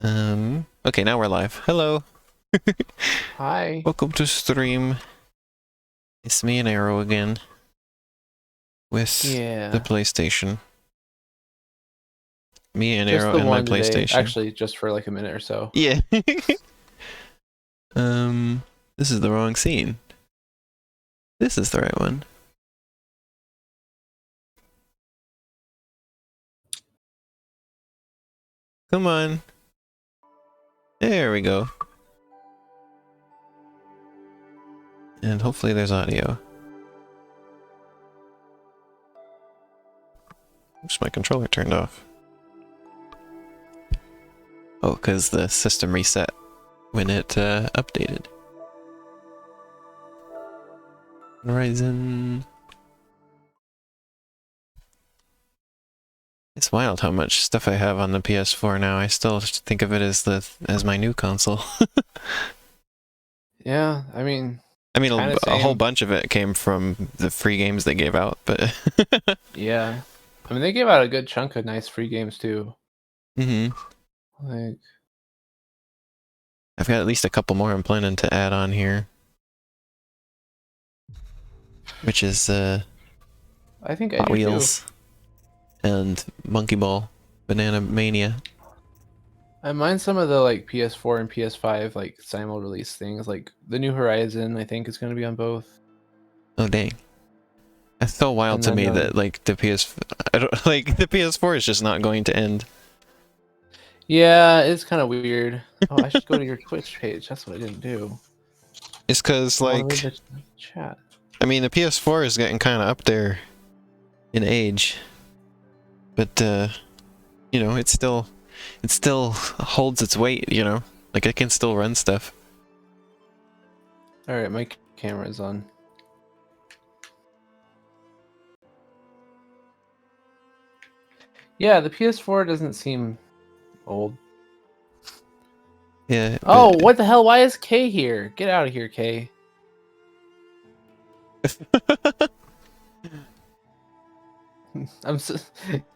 Okay, now we're live. Hello. Hi. Welcome to stream. It's me and Arrow again. With the Yeah. PlayStation. Me and Just Arrow the and my one today. PlayStation. Actually, just for like a minute or so. Yeah. This is the wrong scene. This is the right one. Come on. There we go. And hopefully there's audio. Oops, my controller turned off. Oh, because the system reset when it updated. Horizon. It's wild how much stuff I have on the PS4 now. I still think of it as my new console. Yeah, I mean, kind of a whole same. bunch of it came from the free games they gave out, but Yeah. I mean, they gave out a good chunk of nice free games too. hmm Like, I've got at least a couple more I'm planning to add on here, which is I think I Hot do too. Wheels and Monkey Ball, Banana Mania. I mind some of the like PS4 and PS5 like simul release things. Like the New Horizon, I think is going to be on both. Oh dang. That's so wild And to then me that like I don't like the PS4 is just not going to end. yeah, it's kind of weird. Oh, I should go to your Twitch page. That's what I didn't do. It's cause I want to read like the chat. I mean the PS4 is getting kind of up there in age, but you know, it still holds its weight, you know? Like it can still run stuff. All right, my camera's on. Yeah, the PS4 doesn't seem old. Yeah. Oh, what the hell? Why is Kay here? Get out of here, Kay. I'm so...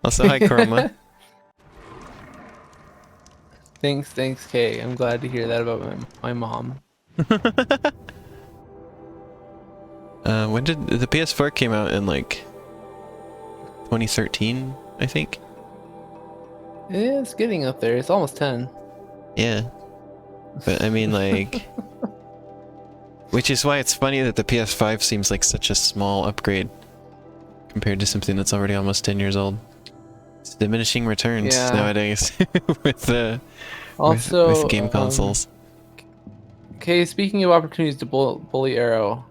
Also, hi, Chroma. Thanks, Kay. I'm glad to hear that about my mom. When did the PS4 came out in like 2013, I think? Yeah, it's getting up there. It's almost 10. Yeah. But I mean like which is why it's funny that the PS5 seems like such a small upgrade compared to something that's already almost 10 years old. It's diminishing returns nowadays with with game consoles. Okay, speaking of opportunities to bully Arrow.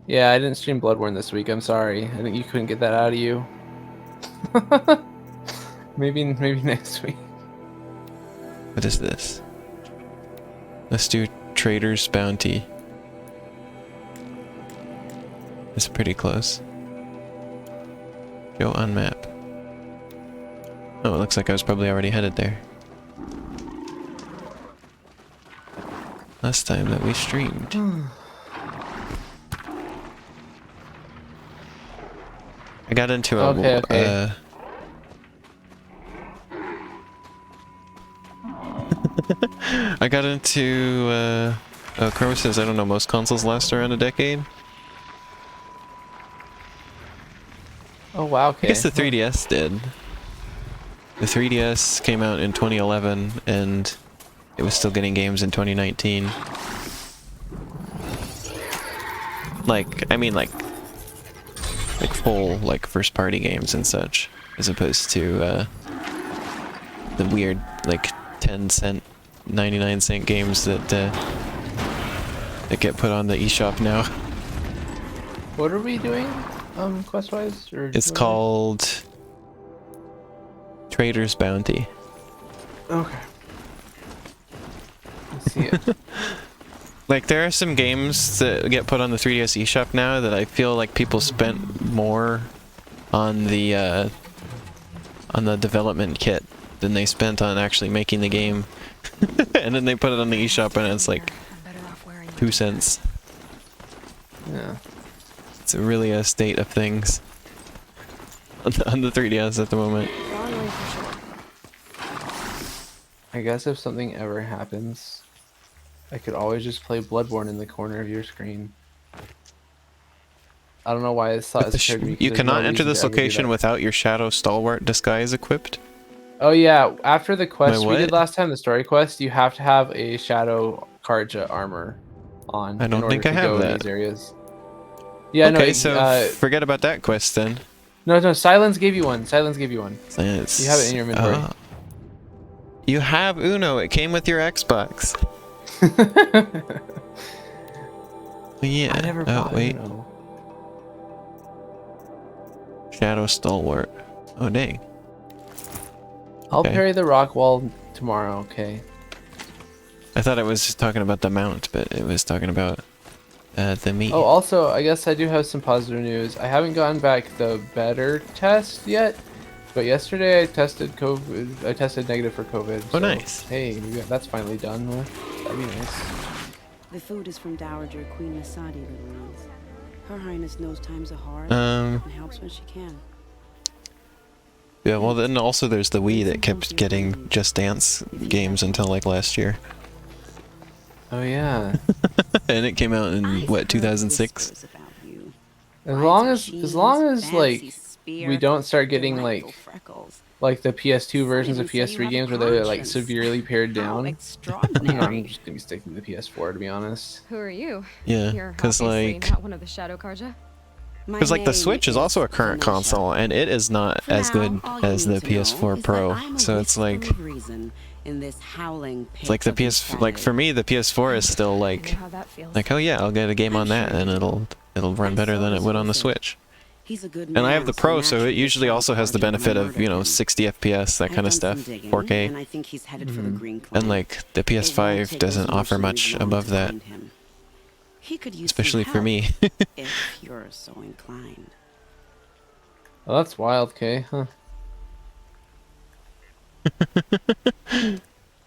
Yeah, I didn't stream Bloodborne this week. I'm sorry. I think you couldn't get that out of you. maybe next week. What is this? Let's do Trader's Bounty. It's pretty close. Go on map. Oh, it looks like I was probably already headed there. Last time that we streamed. I got into a... Okay. I got into... Chroma says, I don't know, most consoles last around a decade. Oh, wow, okay. I guess the 3DS did. The 3DS came out in 2011, and it was still getting games in 2019. Like, I mean, like full, like, first-party games and such, as opposed to, the weird, like, 10-cent, 99-cent games that, that get put on the eShop now. What are we doing, quest-wise? It's called Trader's Bounty. Okay. Let's see it. Like, there are some games that get put on the 3DS eShop now that I feel like people spent more on the development kit than they spent on actually making the game. And then they put it on the eShop and it's like 2 cents. Yeah. It's really a state of things on the 3DS at the moment. I guess if something ever happens, I could always just play Bloodborne in the corner of your screen. I don't know why this thought has occurred to me. 'Cause You there's no cannot enter reason this to ever do location that. without your Shadow Stalwart disguise equipped. Oh yeah, after the quest we did what? last time, the story quest, you have to have a Shadow Karja armor on I in don't order think I to have go in that. these areas. Yeah, Okay, no, so forget about that quest then. no, Silence gave you one. Silence gave you one. You have it in your inventory. Oh. You have Uno. It came with your Xbox. Yeah. I never Oh, bought wait. Uno. Shadow Stalwart. Oh, dang. I'll Okay. parry the rock wall tomorrow, okay? I thought it was talking about the mount, but it was talking about the meat. Oh, also, I guess I do have some positive news. I haven't gotten back the better test yet, but yesterday I tested COVID. I tested negative for COVID. Oh, so, nice. Hey, that's finally done. That'd be nice. The food is from Dowager Queen Masadi, little ones. Her Highness knows times are hard Um. and helps when she can. Yeah. Well, then also there's the Wii that kept getting Just Dance games until like last year, Oh yeah. and it came out in I've what heard 2006. whispers about you. As Brides long of as cheese, like fancy spear, we don't start getting delightful freckles. like the PS2 versions of even say you PS3 have a games where they're like conscience. severely pared How down. I'm extraordinary. just gonna be sticking to the PS4 to be honest. Who are you? Yeah, You're because obviously like. not one of the Shadow Karja. Because like the Switch is also a current console, and it is not For as now, good all you as need the to know PS4 is that Pro. I'm a So it's whisper like, of reason in this howling it's like the pit of PS, like for me, the PS4 is still I know like, how that feels. oh yeah, I'll get a game on that, and it'll run better than it would on the Switch. He's a good And I have man, the Pro, so it naturally usually the also has the Shadow Karja benefit will of, murder him. 60 FPS, that I've kind of done some stuff, digging, 4K. and I think he's headed for the Green Clan. And like the It won't PS5 take doesn't us offer emotionally much long above to that, find him. He could use especially some for me. help, if you're so inclined. Oh, that's wild, Kay, huh?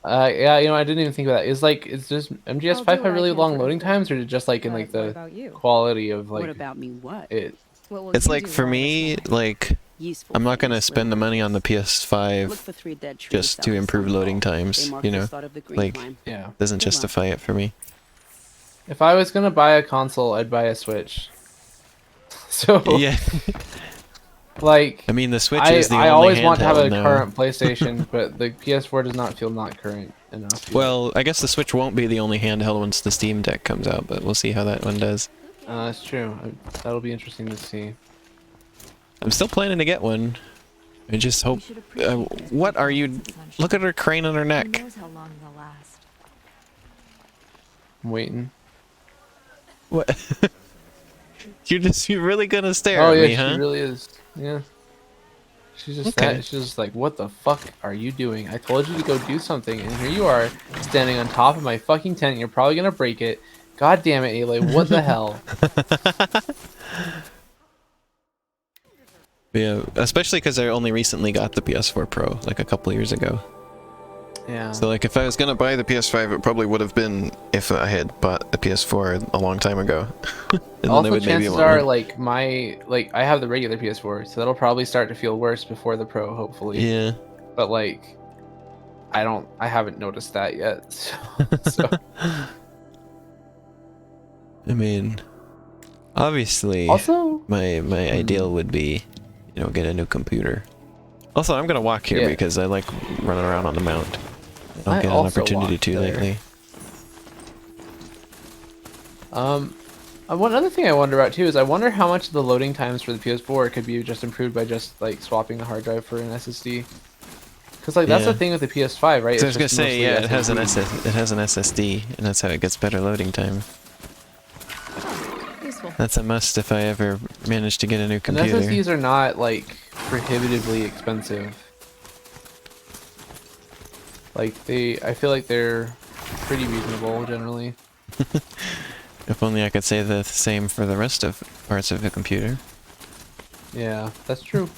Yeah, I didn't even think about that. Is just MGS5 I'll do have what I really can long for loading everyone. times, or is it just like in But like what the about you? quality of What like about me? What? it? What will It's you like do for while I me, rest my mind? like Useful I'm not gonna things, spend the little money on the ones. Look PS5 for 3 dead trees just south to of improve Sunfall. loading They times, mark the start of the Green like Clan. Yeah. doesn't Good luck. justify it for me. If I was gonna buy a console, I'd buy a Switch. So Yeah, like I mean the Switch I is the I only always want to have handheld a now. current PlayStation, but the PS4 does not feel not current enough. yet. Well, I guess the Switch won't be the only handheld once the Steam Deck comes out, but we'll see how that one does. That's true. That'll be interesting to see. I'm still planning to get one. I just hope. You should appreciate this What are you? sunshine. Look at her crane on her Who neck. knows how long they'll last? I'm waiting. What? You're really gonna stare Oh at yeah, me, huh? she really is. Yeah. She's just Okay. that. She's just like, what the fuck are you doing? I told you to go do something, and here you are, standing on top of my fucking tent. You're probably gonna break it. God damn it, Ayla. What the hell? Yeah, especially because I only recently got the PS4 Pro, like a couple years ago. Yeah. So like if I was gonna buy the PS5, it probably would have been if I had bought the PS4 a long time ago. And then they Also, would maybe chances want are, one. I have the regular PS4, so that'll probably start to feel worse before the Pro, hopefully. Yeah. But like, I haven't noticed that yet. So I mean, obviously, also, my ideal would be, get a new computer. Also, I'm gonna walk here Yeah. because I like running around on the mount. I don't I get an also opportunity walk to there. lately. One other thing I wonder about too is I wonder how much of the loading times for the PS4 could be just improved by just like swapping the hard drive for an SSD. Because like that's Yeah. the thing with the PS5, right? So I was It's gonna just say, mostly yeah, it has an SSD. it has an SSD, and that's how it gets better loading time. Useful. That's a must if I ever manage to get a new And computer. SSDs are not like prohibitively expensive. Like I feel like they're pretty reasonable generally. If only I could say the same for the rest of parts of the computer. Yeah, that's true.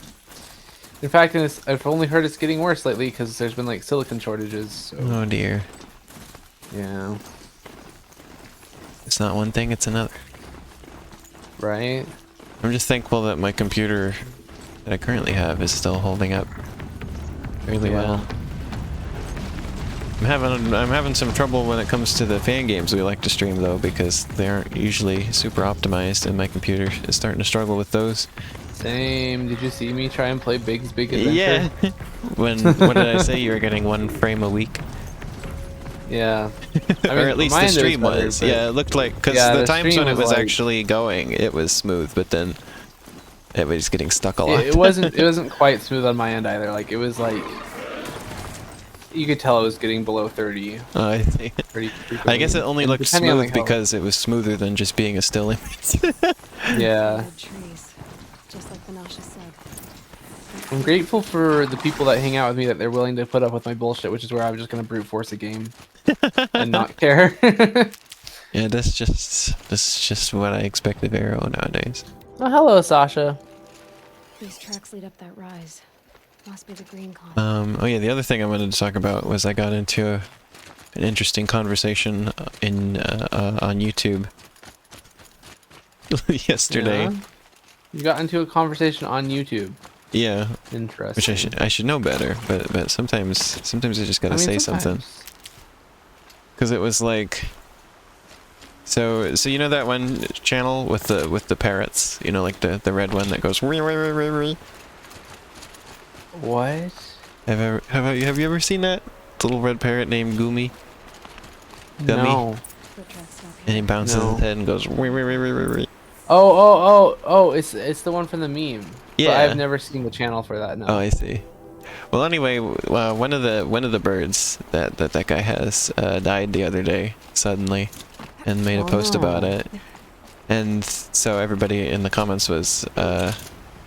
In fact, I've only heard it's getting worse lately because there's been like silicon shortages. So, Oh dear. yeah, It's not one thing, it's another. right. I'm just thankful that my computer that I currently have is still holding up fairly Yeah. well. I'm having some trouble when it comes to the fan games we like to stream though, because they aren't usually super optimized, and my computer is starting to struggle with those. Same. Did you see me try and play Big's Big Adventure? Yeah. What did I say? You were getting 1 frame a week, Yeah. or at least the mine stream better, was. but- Yeah, it looked like, because Yeah, the the times stream when it was was like- actually going, it was smooth, but then it was getting stuck a lot. It wasn't quite smooth on my end either. Like it was like you could tell it was getting below 30 I see. pretty frequently. I guess it only And looked depending on, smooth like, how- because it was smoother than just being a still image. Yeah. Dead trees, just like Vanasha said. I'm grateful for the people that hang out with me that they're willing to put up with my bullshit, which is where I was just gonna brute force a game and not care. Yeah, that's just what I expect of Arrow nowadays. Oh, hello, Sasha. These tracks lead up that rise. Must be the green con. Oh yeah, the other thing I wanted to talk about was I got into an interesting conversation on YouTube yesterday. Yeah. You got into a conversation on YouTube. Yeah, Interesting. which I should know better, but sometimes I just gotta say something. Because it was like, so you know that one channel with the parrots, you know, like the red one that goes. Wee, wee, wee, wee, wee. What? Have you ever seen that little red parrot named Goomy? Gummy? No. Foot tracks stop And he here. bounces No. his head and goes. Wee, wee, wee, wee, wee, wee. Oh! It's the one from the meme. Yeah. But I've never seen the channel for that. No. Oh, I see. Well, anyway, one of the birds that guy has died the other day suddenly, and made a post about Oh. it, and so everybody in the comments was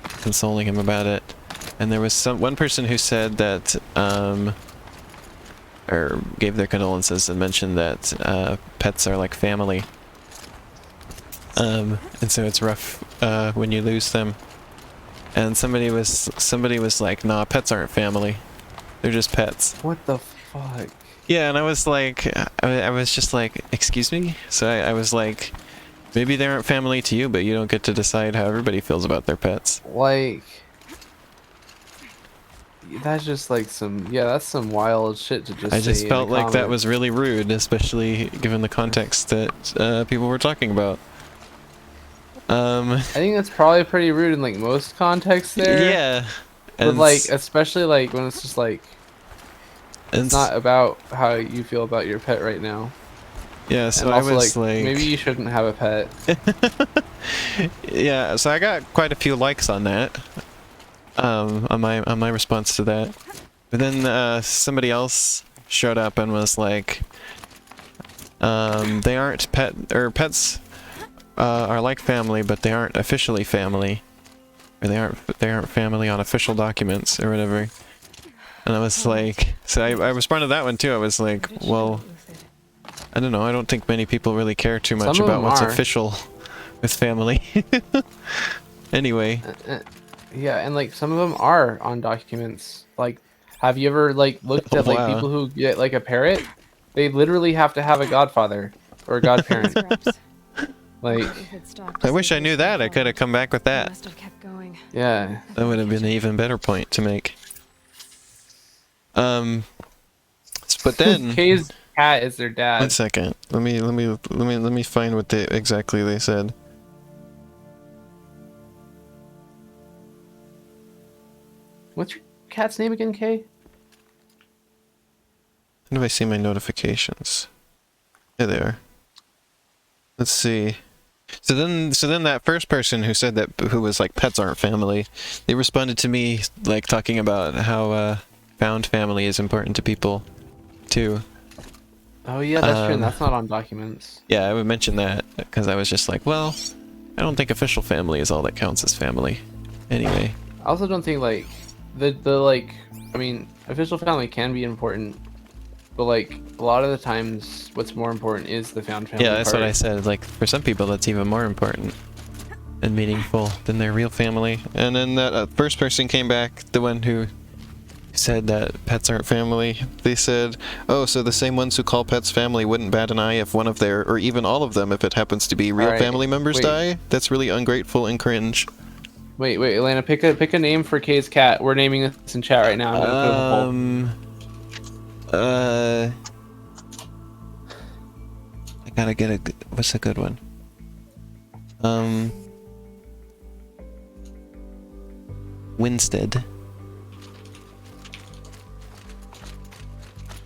consoling him about it, and there was one person who said that or gave their condolences and mentioned that pets are like family, and so it's rough when you lose them. And somebody was like, nah, pets aren't family. They're just pets. What the fuck? Yeah, and I was like, I was just like, excuse me? So I was like, maybe they aren't family to you, but you don't get to decide how everybody feels about their pets. Like, that's just like that's some wild shit to just I say just in felt a like that comment. was really rude, especially given the context that people were talking about. I think that's probably pretty rude in like most contexts there. Yeah. But like, especially like when it's just like, it's not about how you feel about your pet right now. yeah, so And I also was like, maybe you shouldn't have a pet. yeah, so I got quite a few likes on that. On my response to that. But then somebody else showed up and was like, they aren't pets are like family, but they aren't officially family, or they aren't family on official documents or whatever. And I was like, so I responded to that one too. I was like, well, I don't know. I don't think many people really care too much Some of about them what's are. official with family. Anyway. Yeah, and like some of them are on documents. Like, have you ever like looked at like Wow. people who get like a parrot? They literally have to have a godfather or a godparent. Scraps. Like, If it stopped I to wish see I knew this that. I before, could have come back with I that. must have kept going. yeah. That would have been an even better point to make. But then Kay's cat is their one dad. second. Let me find what exactly they said. What's your cat's name again, Kay? When do I see my notifications? There they are. Let's see. So then that first person who said that, who was like, pets aren't family, they responded to me like talking about how found family is important to people too. Oh yeah, that's true. And Um, that's not on documents. Yeah, I would mention that because I was just like, well, I don't think official family is all that counts as family. Anyway. I also don't think like the like. I mean, official family can be important, but like a lot of the times, what's more important is the found family. Yeah, that's what part. I said. Like, for some people, that's even more important and meaningful than their real family. And then that first person came back, the one who said that pets aren't family. They said, oh, so the same ones who call pets family wouldn't bat an eye if one of their, or even all of them, if it happens to be real Alright, family members wait. die? That's really ungrateful and cringe. Wait, Elena, pick a name for Kay's cat. We're naming this in chat right now. I'm gonna put up a poll. Gotta get a what's a good one? Winstead.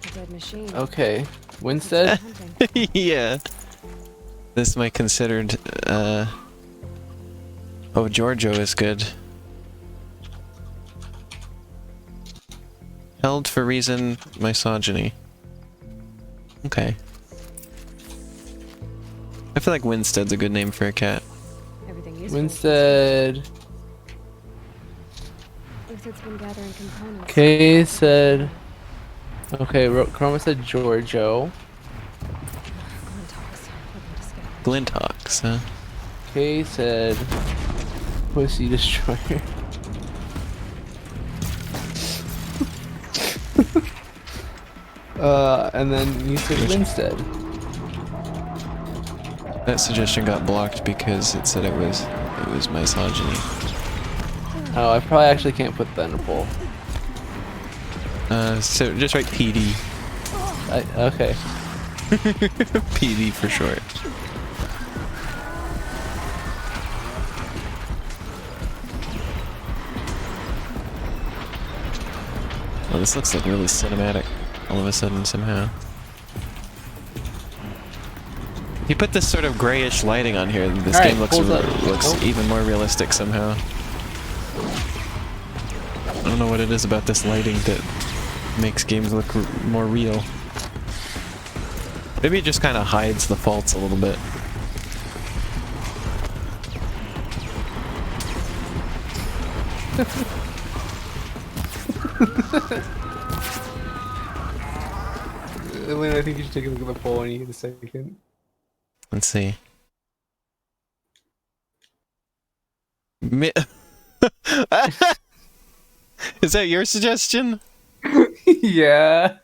A dead machine. Okay. Winstead? Hunting. Yeah. This might considered oh, Giorgio is good. Held for reason misogyny. Okay. I feel like Winstead's a good name for a cat. Everything useful. Winstead. Looks it's been gathering components. Kay said. Okay, Chroma said Giorgio. Glintox. Looking to scavenge. Glintox, huh? Kay said. Pussy Destroyer. And then you said Winstead. That suggestion got blocked because it said it was misogyny. Oh, I probably actually can't put that in a poll. So just write PD. Okay. PD for short. Well, this looks like really cinematic all of a sudden somehow. If you put this sort of grayish lighting on here, this All right, game looks pulls up. looks even more realistic somehow. I don't know what it is about this lighting that makes games look more real. Maybe it just kind of hides the faults a little bit. Elena, I think you should take a look at the poll when you get a second. Let's see. Mi Is that your suggestion? Yeah.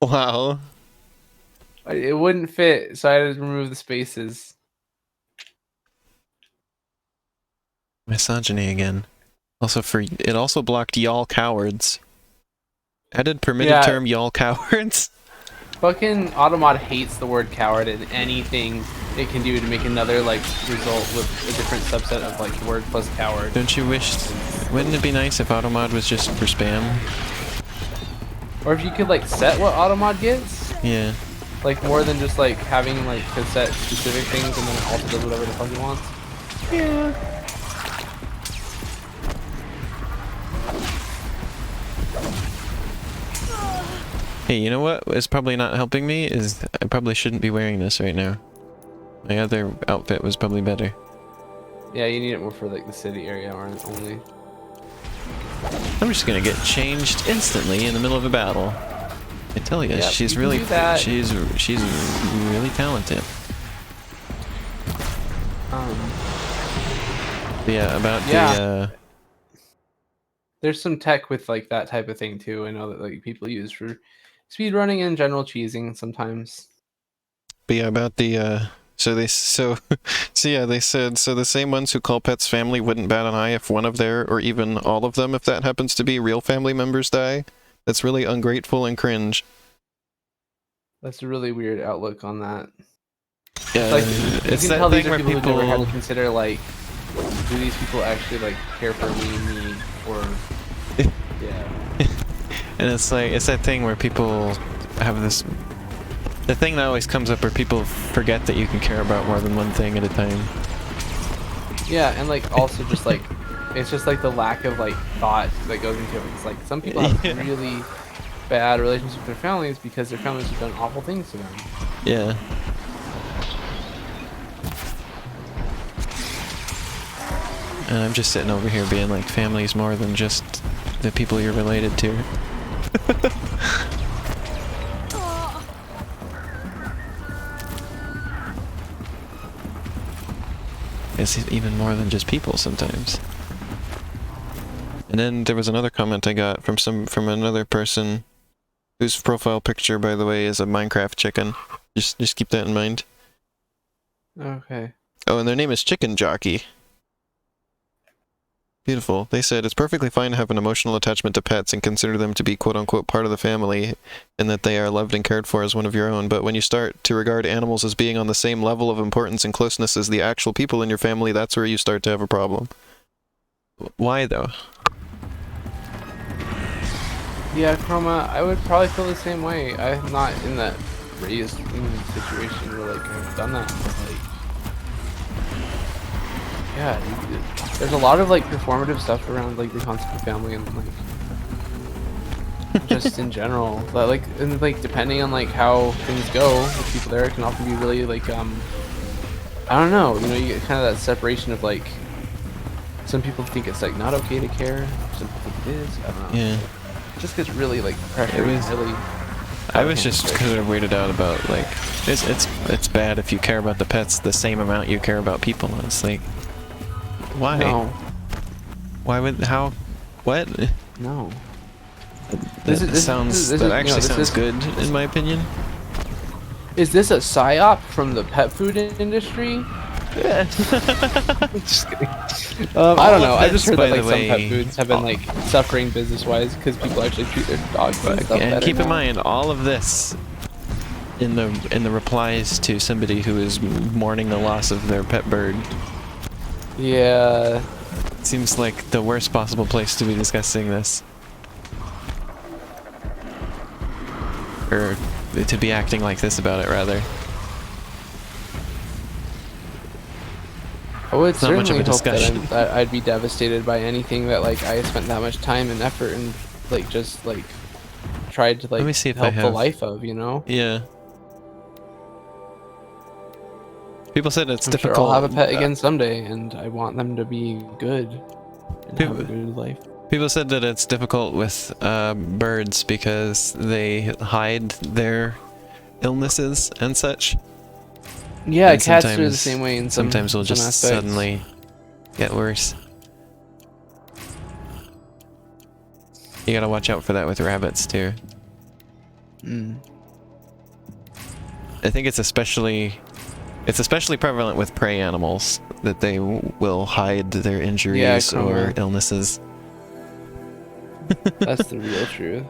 Wow. It wouldn't fit, so I had to remove the spaces. Misogyny again. Also it also blocked y'all cowards. Added permitted Yeah. term y'all cowards. Fucking Automod hates the word coward and anything it can do to make another like result with a different subset of like word plus coward. Don't you wish? Wouldn't it be nice if Automod was just for spam? Or if you could like set what Automod gets, Yeah. like more than just like having like to set specific things and then it also does whatever the fuck it wants. Yeah. Hey, you know what is probably not helping me is I probably shouldn't be wearing this right now. My other outfit was probably better. Yeah, you need it more for like the city area or only. I'm just gonna get changed instantly in the middle of a battle. I tell you, Yep, she's you can really do that. she's really talented. But yeah, about the There's some tech with like that type of thing too. I know that like people use for speed running and general cheesing sometimes. but yeah, about the so they yeah, they said so the same ones who call pets family wouldn't bat an eye if one of their or even all of them, if that happens to be real family members, die. That's really ungrateful and cringe. That's a really weird outlook on that. Yeah, Like you it's can that tell thing these are where people who never had people to consider like, do these people actually like care for me, or yeah. and it's like it's that thing where people have this. The thing that always comes up where people forget that you can care about more than one thing at a time. Yeah, and like also just like it's just like the lack of like thought that goes into it. It's like some people have Yeah. really bad relationships with their families because their families have done awful things to them. Yeah. And I'm just sitting over here being like, family's more than just the people you're related to. It's even more than just people sometimes. And then there was another comment I got from another person whose profile picture, by the way, is a Minecraft chicken. Just keep that in mind. Okay. Oh, and their name is Chicken Jockey. Beautiful. They said it's perfectly fine to have an emotional attachment to pets and consider them to be quote-unquote part of the family and that they are loved and cared for as one of your own. But when you start to regard animals as being on the same level of importance and closeness as the actual people in your family, that's where you start to have a problem. Why, though? Yeah, Chroma, I would probably feel the same way. I'm not in that raised situation where, like, I've done that. But, like, yeah, there's a lot of, like, performative stuff around, like, the concept of family and, like, just in general. But, like, and, like, depending on, like, how things go with people there, it can often be really, like, I don't know, you know, you get kind of that separation of, like, some people think it's, like, not okay to care, some people think it is, I don't know. Yeah. It just gets really, like, pressure really... I was just kind of weirded out about, like, it's bad if you care about the pets the same amount you care about people. It's like, why? No. Why would, how, what? No. That actually sounds good, in my opinion. Is this a psyop from the pet food industry? Yeah. Just kidding. I don't know. I just heard that like some pet foods have been like suffering business-wise because people actually treat their dogs and stuff And better keep in now. mind, all of this in the replies to somebody who is mourning the loss of their pet bird. Yeah. Seems like the worst possible place to be discussing this. Or to be acting like this about it, rather. I would Not much of certainly a hope discussion. that I'd be devastated by anything that like I spent that much time and effort and like just like tried to like Let me see if help I the have... life of, you know? Yeah. People said it's I'm difficult. sure I'll have a pet again someday, and I want them to be good and have a good life. People said that it's difficult with birds because they hide their illnesses and such. Yeah, And cats are the same way in some sometimes will just aspects. suddenly get worse. You gotta watch out for that with rabbits too. Mm. I think it's especially prevalent with prey animals that they will hide their injuries or illnesses. That's the real truth.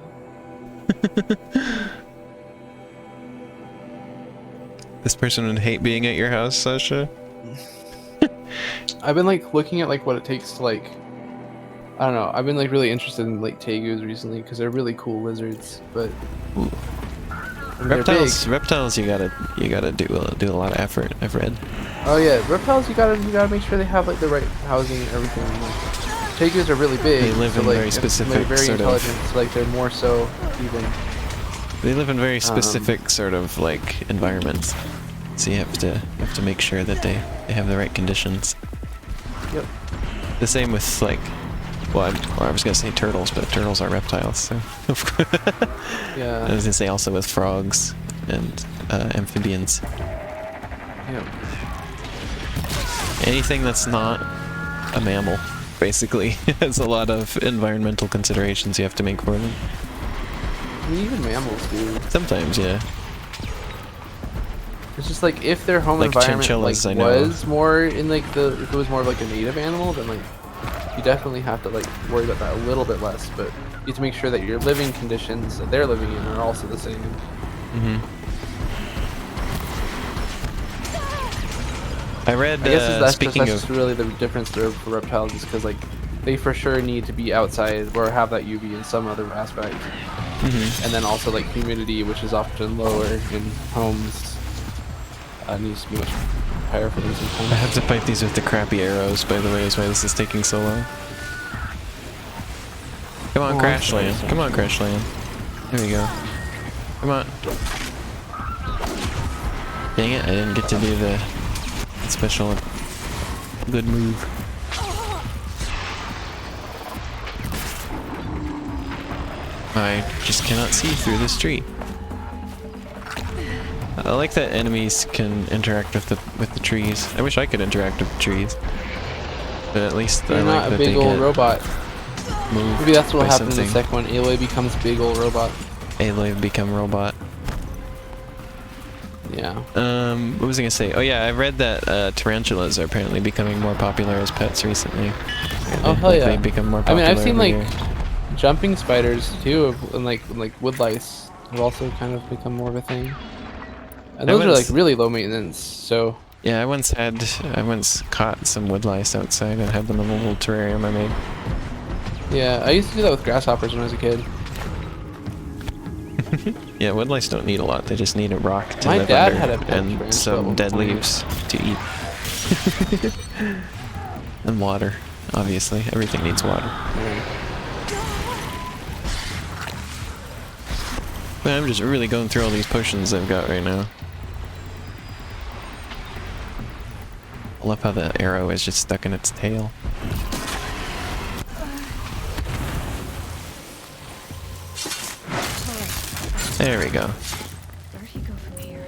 This person would hate being at your house, Sasha. I've been like looking at like what it takes to like, I don't know. I've been like really interested in like tegus recently because they're really cool lizards, but Ooh. they're big. Reptiles, you gotta do a lot of effort. I've read. Oh yeah, reptiles you gotta make sure they have like the right housing and everything. Like, tegus are really big. They live in like, very specific they're very sort intelligent. of. So like they're more so even. They live in very specific sort of like environments, so you have to make sure that they have the right conditions. Yep. The same with like, well, I was gonna say turtles, but turtles are reptiles, so. Yeah. I was gonna say also with frogs and amphibians. Yep. Anything that's not a mammal, basically, has a lot of environmental considerations you have to make for them. I mean, even mammals do. Sometimes, yeah. It's just like if their home Like environment chinchillas, like I know. was more in like if it was more of like a native animal, then like you definitely have to like worry about that a little bit less. But you have to make sure that your living conditions that they're living in are also the same. Mm-hmm. I read. I guess that's speaking just really the difference there for reptiles, is because like they for sure need to be outside or have that UV in some other aspect, and then also like humidity, which is often lower in homes, needs to be much higher for them sometimes. I have to fight these with the crappy arrows, by the way, is why this is taking so long. Come on, Crash Land. Come on, Crash Land. There we go. Come on. Dang it, I didn't get to do the special good move. I just cannot see through this tree. I like that enemies can interact with the trees. I wish I could interact with the trees. But at least They're I like not that a big they old get robot. moved. Maybe that's what will by happen in the something. second one. Aloy becomes big old robot. Aloy become robot. Yeah. What was I gonna say? Oh yeah, I read that tarantulas are apparently becoming more popular as pets recently. Oh hell Like, yeah! they become more I popular mean, I've seen every like year. jumping spiders too, and like wood lice have also kind of become more of a thing. And I those are like once, really low maintenance. So yeah, I once caught some woodlice outside and had them in a little terrarium I made. yeah, I used to do that with grasshoppers when I was a kid. Yeah, woodlice don't need a lot. They just need a rock to My live dad under had a pet and tarantula at some one dead point. leaves to eat. And water, obviously. Everything needs water. Yeah. But I'm just really going through all these potions I've got right now. I love how the arrow is just stuck in its tail. There we go. Where'd he go from here?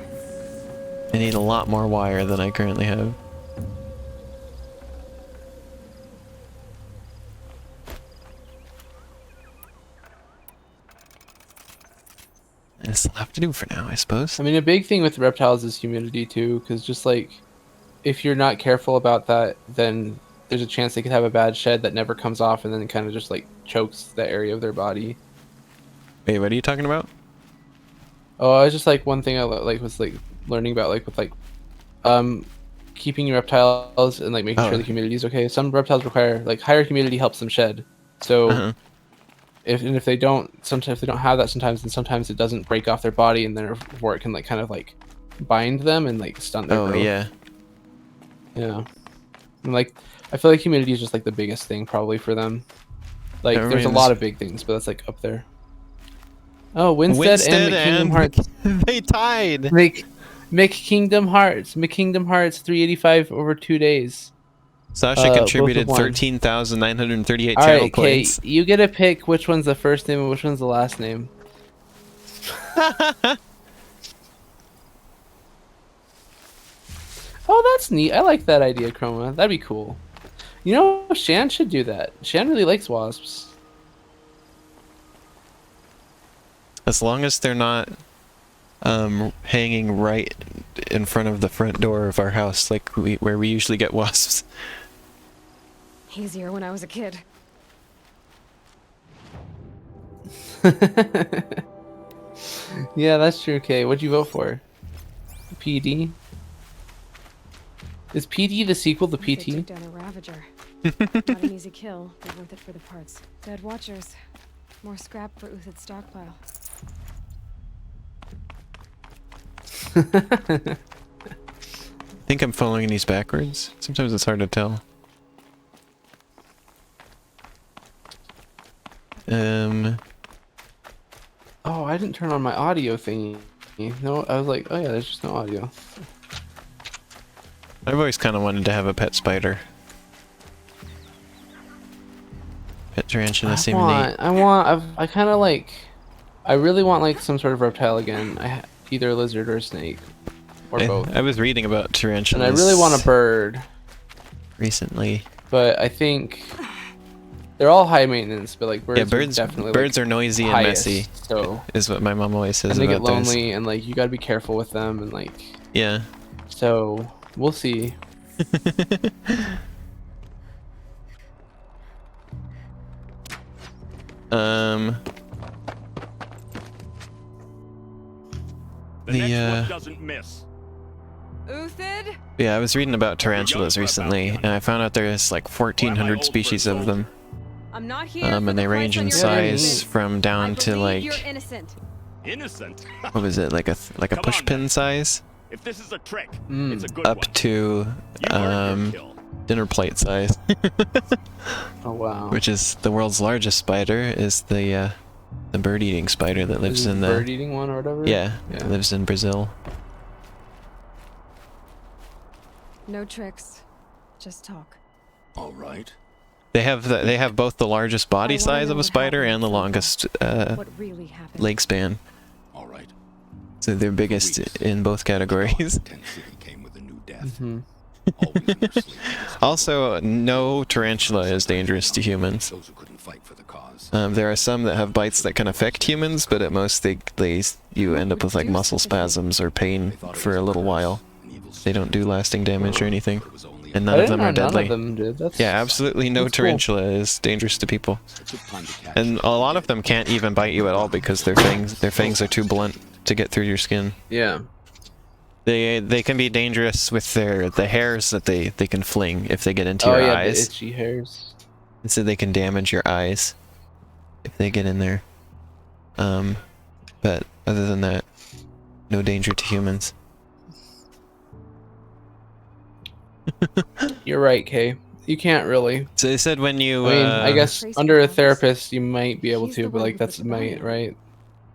I need a lot more wire than I currently have. This will have to do for now, I suppose. I mean, a big thing with reptiles is humidity too, because just like if you're not careful about that, then there's a chance they could have a bad shed that never comes off, and then kind of just like chokes the area of their body. Wait, what are you talking about? Oh, I was just like one thing I like was like learning about like with like um keeping your reptiles and like making sure Oh. the humidity is okay. Some reptiles require like higher humidity helps them shed. So Uh-huh. if they don't, sometimes if they don't have that sometimes, then sometimes it doesn't break off their body, and therefore it can like kind of like bind them and like stunt their Oh, growth. yeah. Yeah. And like I feel like humidity is just like the biggest thing probably for them. Like That there's a reminds- lot of big things, but that's like up there. Oh, Winstead, and Kingdom Hearts. They tied! Make Kingdom Hearts 385 over 2 days. Sasha both have contributed won. 13,938 All channel right, okay, points. you get to pick which one's the first name and which one's the last name. Oh, that's neat. I like that idea, Chroma. That'd be cool. You know, Shan should do that. Shan really likes wasps. As long as they're not hanging right in front of the front door of our house, like where we usually get wasps. Easier when I was a kid. Yeah, that's true. Okay, what'd you vote for? PD? Is PD the sequel to They PT? took down a Ravager. Not an easy kill, but worth it for the parts. Dead Watchers. More scrap for Uthid's stockpile. I think I'm following these backwards. Sometimes it's hard to tell. Oh, I didn't turn on my audio thingy. No, I was like, oh yeah, there's just no audio. I've always kind of wanted to have a pet spider. Pet tarantula seem neat. I kind of like, I really want like some sort of reptile again. Either a lizard or a snake, or both. I was reading about And tarantulas. I really want a bird, recently. but I think they're all high maintenance. But like birds, Yeah, are definitely birds like, are noisy and highest, messy. So Is what my mom always says and they about get those. lonely, and like you gotta be careful with them, and like Yeah. so we'll see. The next one doesn't miss. Uthid? Yeah, I was reading about tarantulas recently, and I found out there's like 1,400 species of them. I'm not here. And they range in size from down to like, You're innocent. Innocent. what was it, like a Come on, pushpin then. size, If this is a trick, Mm. it's a good up one. to You earned your kill. dinner plate size, Oh wow. which is the world's largest spider. Is the bird-eating spider that lives Is it in the the bird eating one or whatever? yeah, Yeah. lives in Brazil. No tricks. Just talk. All right. They have both the largest body I wanna size know of a what spider happened and the so far. longest What really happened? leg span. All right. So they're biggest in both categories. Tent City came with a new death. Hmm. Always in their sleep. Also, no tarantula is dangerous to humans. Those who couldn't fight for the cause. There are some that have bites that can affect humans, but at most you end up with like muscle spasms or pain for a little while. They don't do lasting damage or anything, and none of them are deadly. None of them did. That's, Yeah, absolutely no that's cool. tarantula is dangerous to people, It took time to catch and a lot of them can't even bite you at all because their fangs are too blunt to get through your skin. Yeah. They can be dangerous with the hairs that they can fling if they get into your the eyes. itchy hairs. And so they can damage your eyes if they get in there. But other than that, no danger to humans. You're right, Kay. You can't really. So they said when you I mean, I guess Tracy under a Thomas. therapist you might be able He's to, the but one like who that's put the might, bomb. right?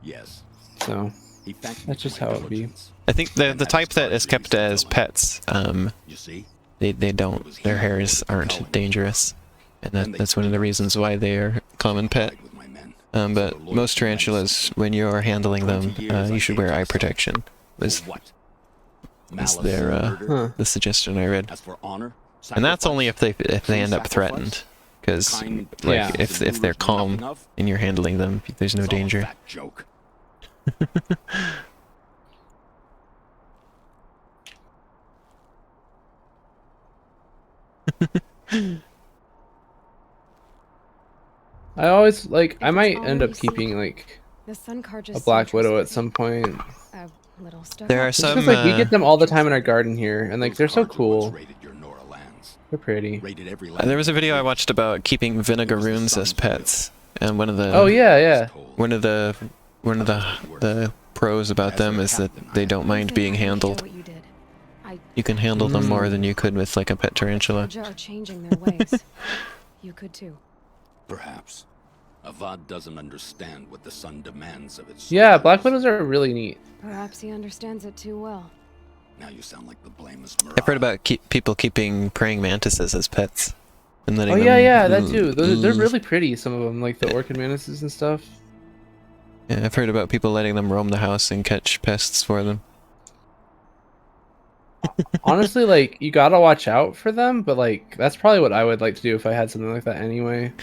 Yes. So He thanked me That's for just my how it be. diligence. I think the type that is kept as pets, You see? they don't, their hairs aren't dangerous, and that's one of the reasons why they are a common pet. With my men. But most tarantulas, when you are handling them, you should wear eye protection. Was For what? is Malice, their murder? the suggestion I read, As for honor, and that's only if sacrifice, they end up sacrifice, threatened, because kind like Yeah. if they're rulers knew calm nothing of, and you're handling them, there's no it's all a danger. fat joke. I always like. I If might it's end up already keeping like The sun car a just black seemed widow at trustworthy. some point. A little stuck There up. are Just some 'cause, like we get them all the time in our garden here, and like Those they're so cards who once cool. raided your Nora lands, They're pretty. raided every There was a video I land. watched about keeping vinegaroons as pets, and one of the Oh yeah, yeah. one of the pros about them is that they don't mind Say being I can show handled. what you did. You can handle them more Mm. than you could with like a pet tarantula. Georgia are changing their ways. You could too. Perhaps. Avad doesn't understand what the sun demands of its Yeah, soldiers. black widows are really neat. Perhaps he understands it too well. Now you sound like the blameless I've heard about people keeping praying mantises as pets and letting Oh them. yeah, yeah, that too. They're really pretty. Some of them, like the orchid mantises and stuff. Yeah, I've heard about people letting them roam the house and catch pests for them. Honestly, like you gotta watch out for them, but like that's probably what I would like to do if I had something like that anyway.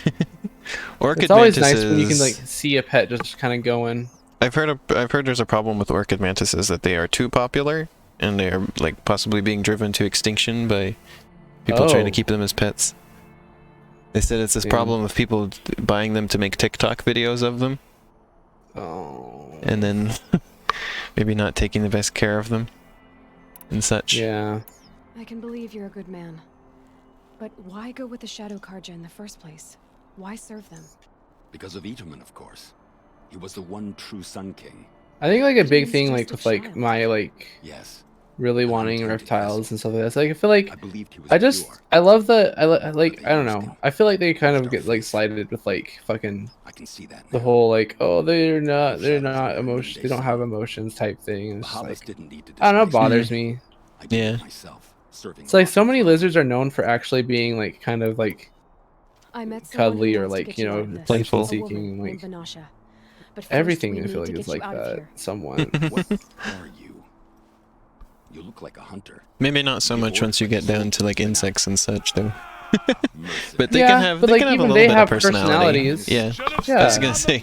Orchid It's always mantises. nice when you can like see a pet just kind of going. I've heard there's a problem with orchid mantises that they are too popular and they are like possibly being driven to extinction by people trying to Oh. keep them as pets. They said it's this Damn. problem of people buying them to make TikTok videos of them Oh. and then maybe not taking the best care of them and such. Yeah. I can believe you're a good man. But why go with the Shadow Karja in the first place? Why serve them? Because of Iterman, of course. He was the one true Sun King. I think like a big He's thing just like a with like child. my like Yes, really And wanting untainted reptiles vessel. and stuff like that. So, like I feel like I believed he was I just pure. I love the like They I don't used know. him. I feel like they kind of Used get our like faith. slighted with like fucking I can see that the now. whole like oh they're not Shadows emotion they don't have emotions type thing. And it's just Bahavas like didn't need to I don't know, it displace bothers them. me. I did Yeah. it myself, serving It's like so many Bahavas. lizards are known for actually being like kind of like I met someone who cuddly or wants to like get you out know of this. playful. A attention woman seeking named like Vanasha. But first, everything we I feel need like to is get you like out of that here. somewhat. What are you? You look like a hunter. Maybe not so much once you get down to like insects and such though. Mercenary. But they Yeah, can have but, they like, can have a even little they bit have of personality. personalities. Yeah. Yeah. I was gonna say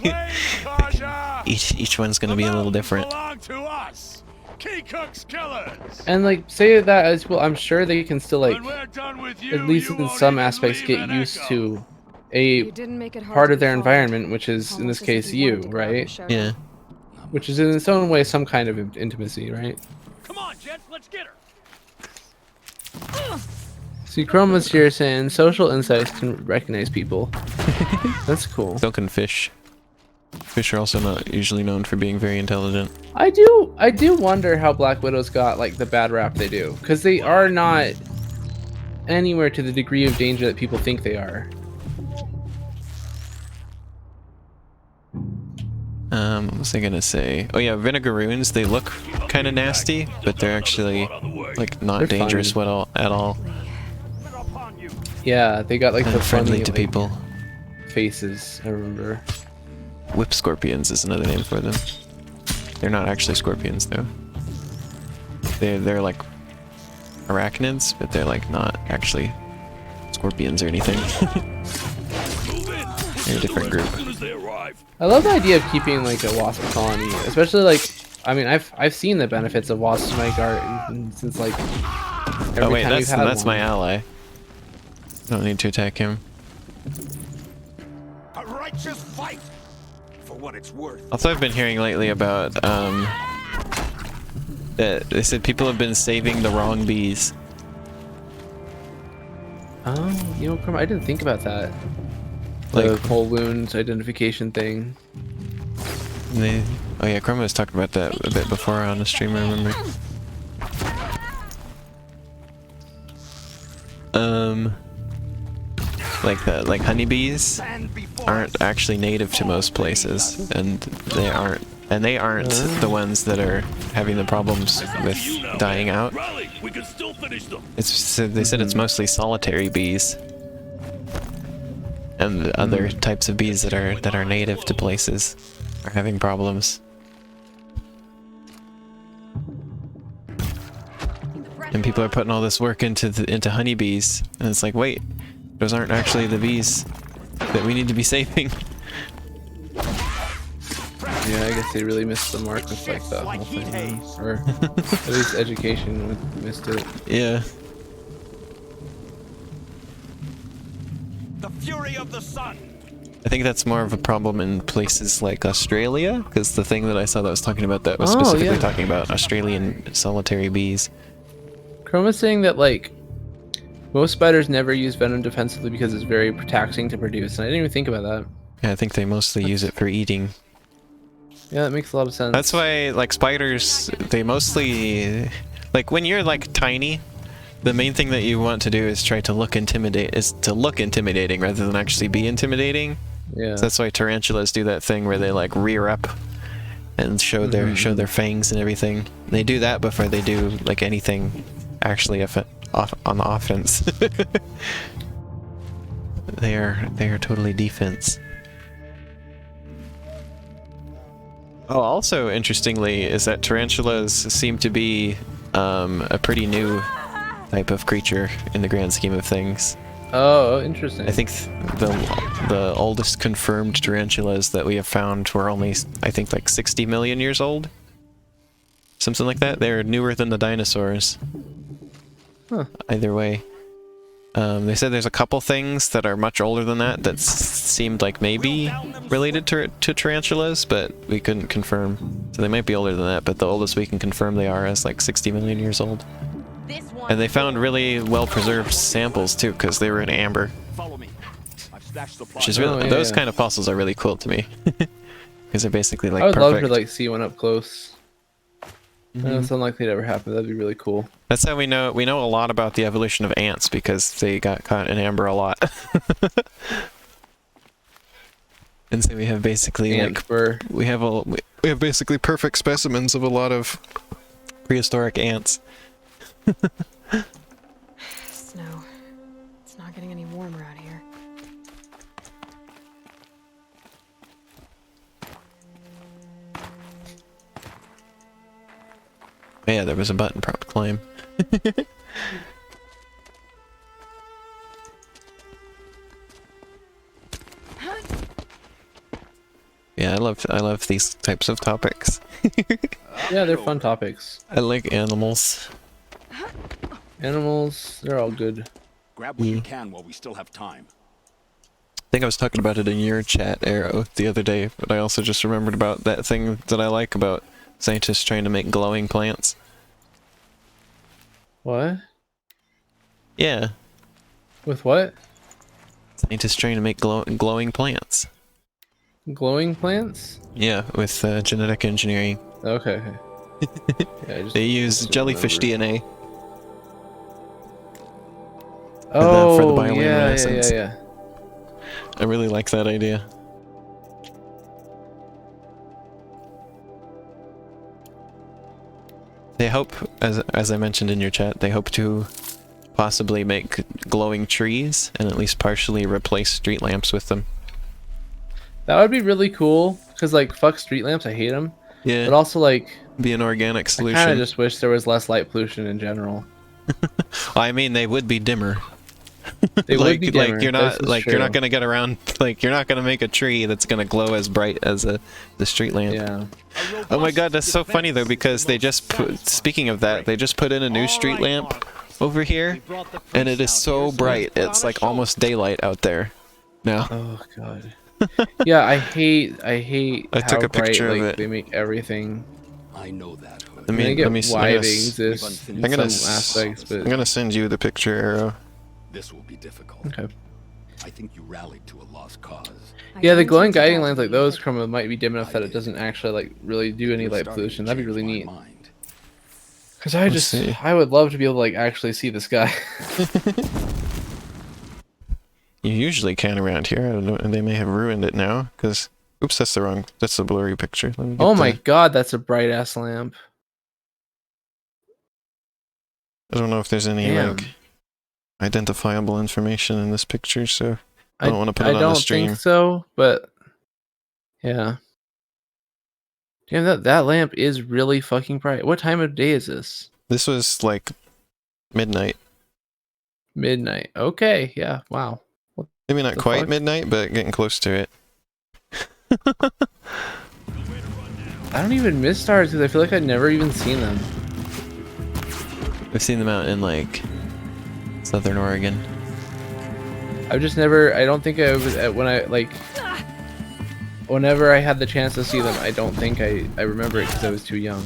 each one's gonna be a little different. Belong to us, Key Cook's killers. And like say that as well, I'm sure they can still like When we're done with you, at least you in won't some even asports leave get an used echo. to a You didn't make it hard part to of their be followed. environment, which is in this Almost as if case you you, wanted to grab right? the show. Yeah. Not Which much is in of its own way some kind of intimacy, right? Come on, gents, let's get her. See, Chroma's here saying social insects can recognize people. That's cool. So can fish. Fish are also not usually known for being very intelligent. I do wonder how Black Widows got like the bad rap they do, because they are not anywhere to the degree of danger that people think they are. What was I gonna say? Oh yeah, vinegaroons, they look kind of nasty, but they're actually like not They're dangerous fine. at all. Yeah, they got like the And friendly funny to like, people. faces. I remember. Whip scorpions is another name for them. They're not actually scorpions though. They're like arachnids, but they're like not actually scorpions or anything. They're a different group. As soon as they arrive. I love the idea of keeping like a wasp colony, especially like I mean I've seen the benefits of wasps in my garden since like every Oh wait, time we've had that's my one. ally. Don't need to attack him. A righteous fight, for what it's worth. Also, I've been hearing lately about that they said people have been saving the wrong bees. Oh, you know, I didn't think about that. Like- The whole wound identification thing. Oh yeah, Chroma was talking about that a bit before on the stream, I remember. Like honeybees aren't actually native to most places, and they aren't the ones that are having the problems with dying out. Rally, we can still finish them. They said it's mostly solitary bees and the other types of bees that are native to places are having problems. And people are putting all this work into honeybees, and it's like, wait, those aren't actually the bees that we need to be saving. Yeah, I guess they really missed the mark with like the whole thing, or at least education missed it. Yeah. The fury of the sun. I think that's more of a problem in places like Australia, because the thing that I saw that was talking about that was Oh, specifically yeah. talking about Australian solitary bees. Chroma's saying that like most spiders never use venom defensively because it's very taxing to produce, and I didn't even think about that. Yeah, I think they mostly use it for eating. Yeah, that makes a lot of sense. That's why, like, spiders, they mostly, like, when you're like tiny, the main thing that you want to do is try to look intimidating rather than actually be intimidating. Yeah. So that's why tarantulas do that thing where they like rear up and show their fangs and everything. They do that before they do like anything actually on the offense. They are totally defense. Oh, also interestingly is that tarantulas seem to be a pretty new type of creature in the grand scheme of things. Oh, interesting. I think the oldest confirmed tarantulas that we have found were only, I think, like 60 million years old. Something like that. They're newer than the dinosaurs. Huh. Either way. They said there's a couple things that are much older than that that seemed like maybe related to tarantulas, but we couldn't confirm. So they might be older than that, but the oldest we can confirm they are is like 60 million years old. And they found really well-preserved samples too, because they were in amber. Follow me. I've stashed supplies. Which is really, Oh, yeah, those yeah. kind of fossils are really cool to me. Because they're basically like I would perfect. love to like see one up close. It's unlikely to ever happen. That'd be really cool. That's how we know a lot about the evolution of ants, because they got caught in amber a lot. And so we have basically Ant spur. we have basically perfect specimens of a lot of prehistoric ants. Snow. It's not getting any warmer out here. Yeah, there was a button prop climb. Yeah, I love these types of topics. Yeah, they're fun topics. I like animals. Animals, they're all good. Grab what you can while we still have time. I think I was talking about it in your chat, Arrow, the other day, but I also just remembered about that thing that I like about scientists trying to make glowing plants. What? Yeah, With what? scientists trying to make glowing plants. Glowing plants? Yeah, with genetic engineering. Okay. Yeah, I just They use don't jellyfish remember. DNA. Oh, for the bioluminescence. yeah. I really like that idea. They hope, as I mentioned in your chat, they hope to possibly make glowing trees and at least partially replace street lamps with them. That would be really cool, because, like, fuck street lamps, I hate them. Yeah, But also, like, be an organic I solution. kind of just wish there was less light pollution in general. I mean, they would be dimmer. They would be dimmer. Like you're This not is like you're not true. gonna get around like you're not gonna make a tree that's gonna glow as bright as the street lamp. Yeah. Oh my god, that's so funny though because they just put, speaking of that, they just put in a new street lamp over here, and it is so bright. It's like almost daylight out there now. Oh god. Yeah, I hate I how took a bright, picture of like, it. they make everything. I know that, Hood. Let me I get let me why I'm they gonna, exist in I'm gonna some aspects, but I'm gonna send you the picture, Arrow. This will be difficult. okay. I think you rallied to a lost cause. Yeah, the glowing guiding lines like those chroma might be dim enough that it doesn't actually like really do any You're light starting pollution. to That'd be really change neat. my mind. Cause I Let's just see. I would love to be able to like actually see the sky. You usually can around here. I don't know, and they may have ruined it now because oops, that's the blurry picture. Let me get Oh my the- god, that's a bright ass lamp. I don't know if there's any Damn. like identifiable information in this picture, so I don't want to put I it on don't the stream. think so, but yeah. Damn, that lamp is really fucking bright. What time of day is this? This was like midnight. Midnight. Okay, yeah. Wow. Maybe not The quite fuck? midnight, but getting close to it. I don't even miss stars because I feel like I'd never even seen them. I've seen them out in like Southern Oregon. I've just never. I don't think I was when I like. Whenever I had the chance to see them, I don't think I remember it because I was too young.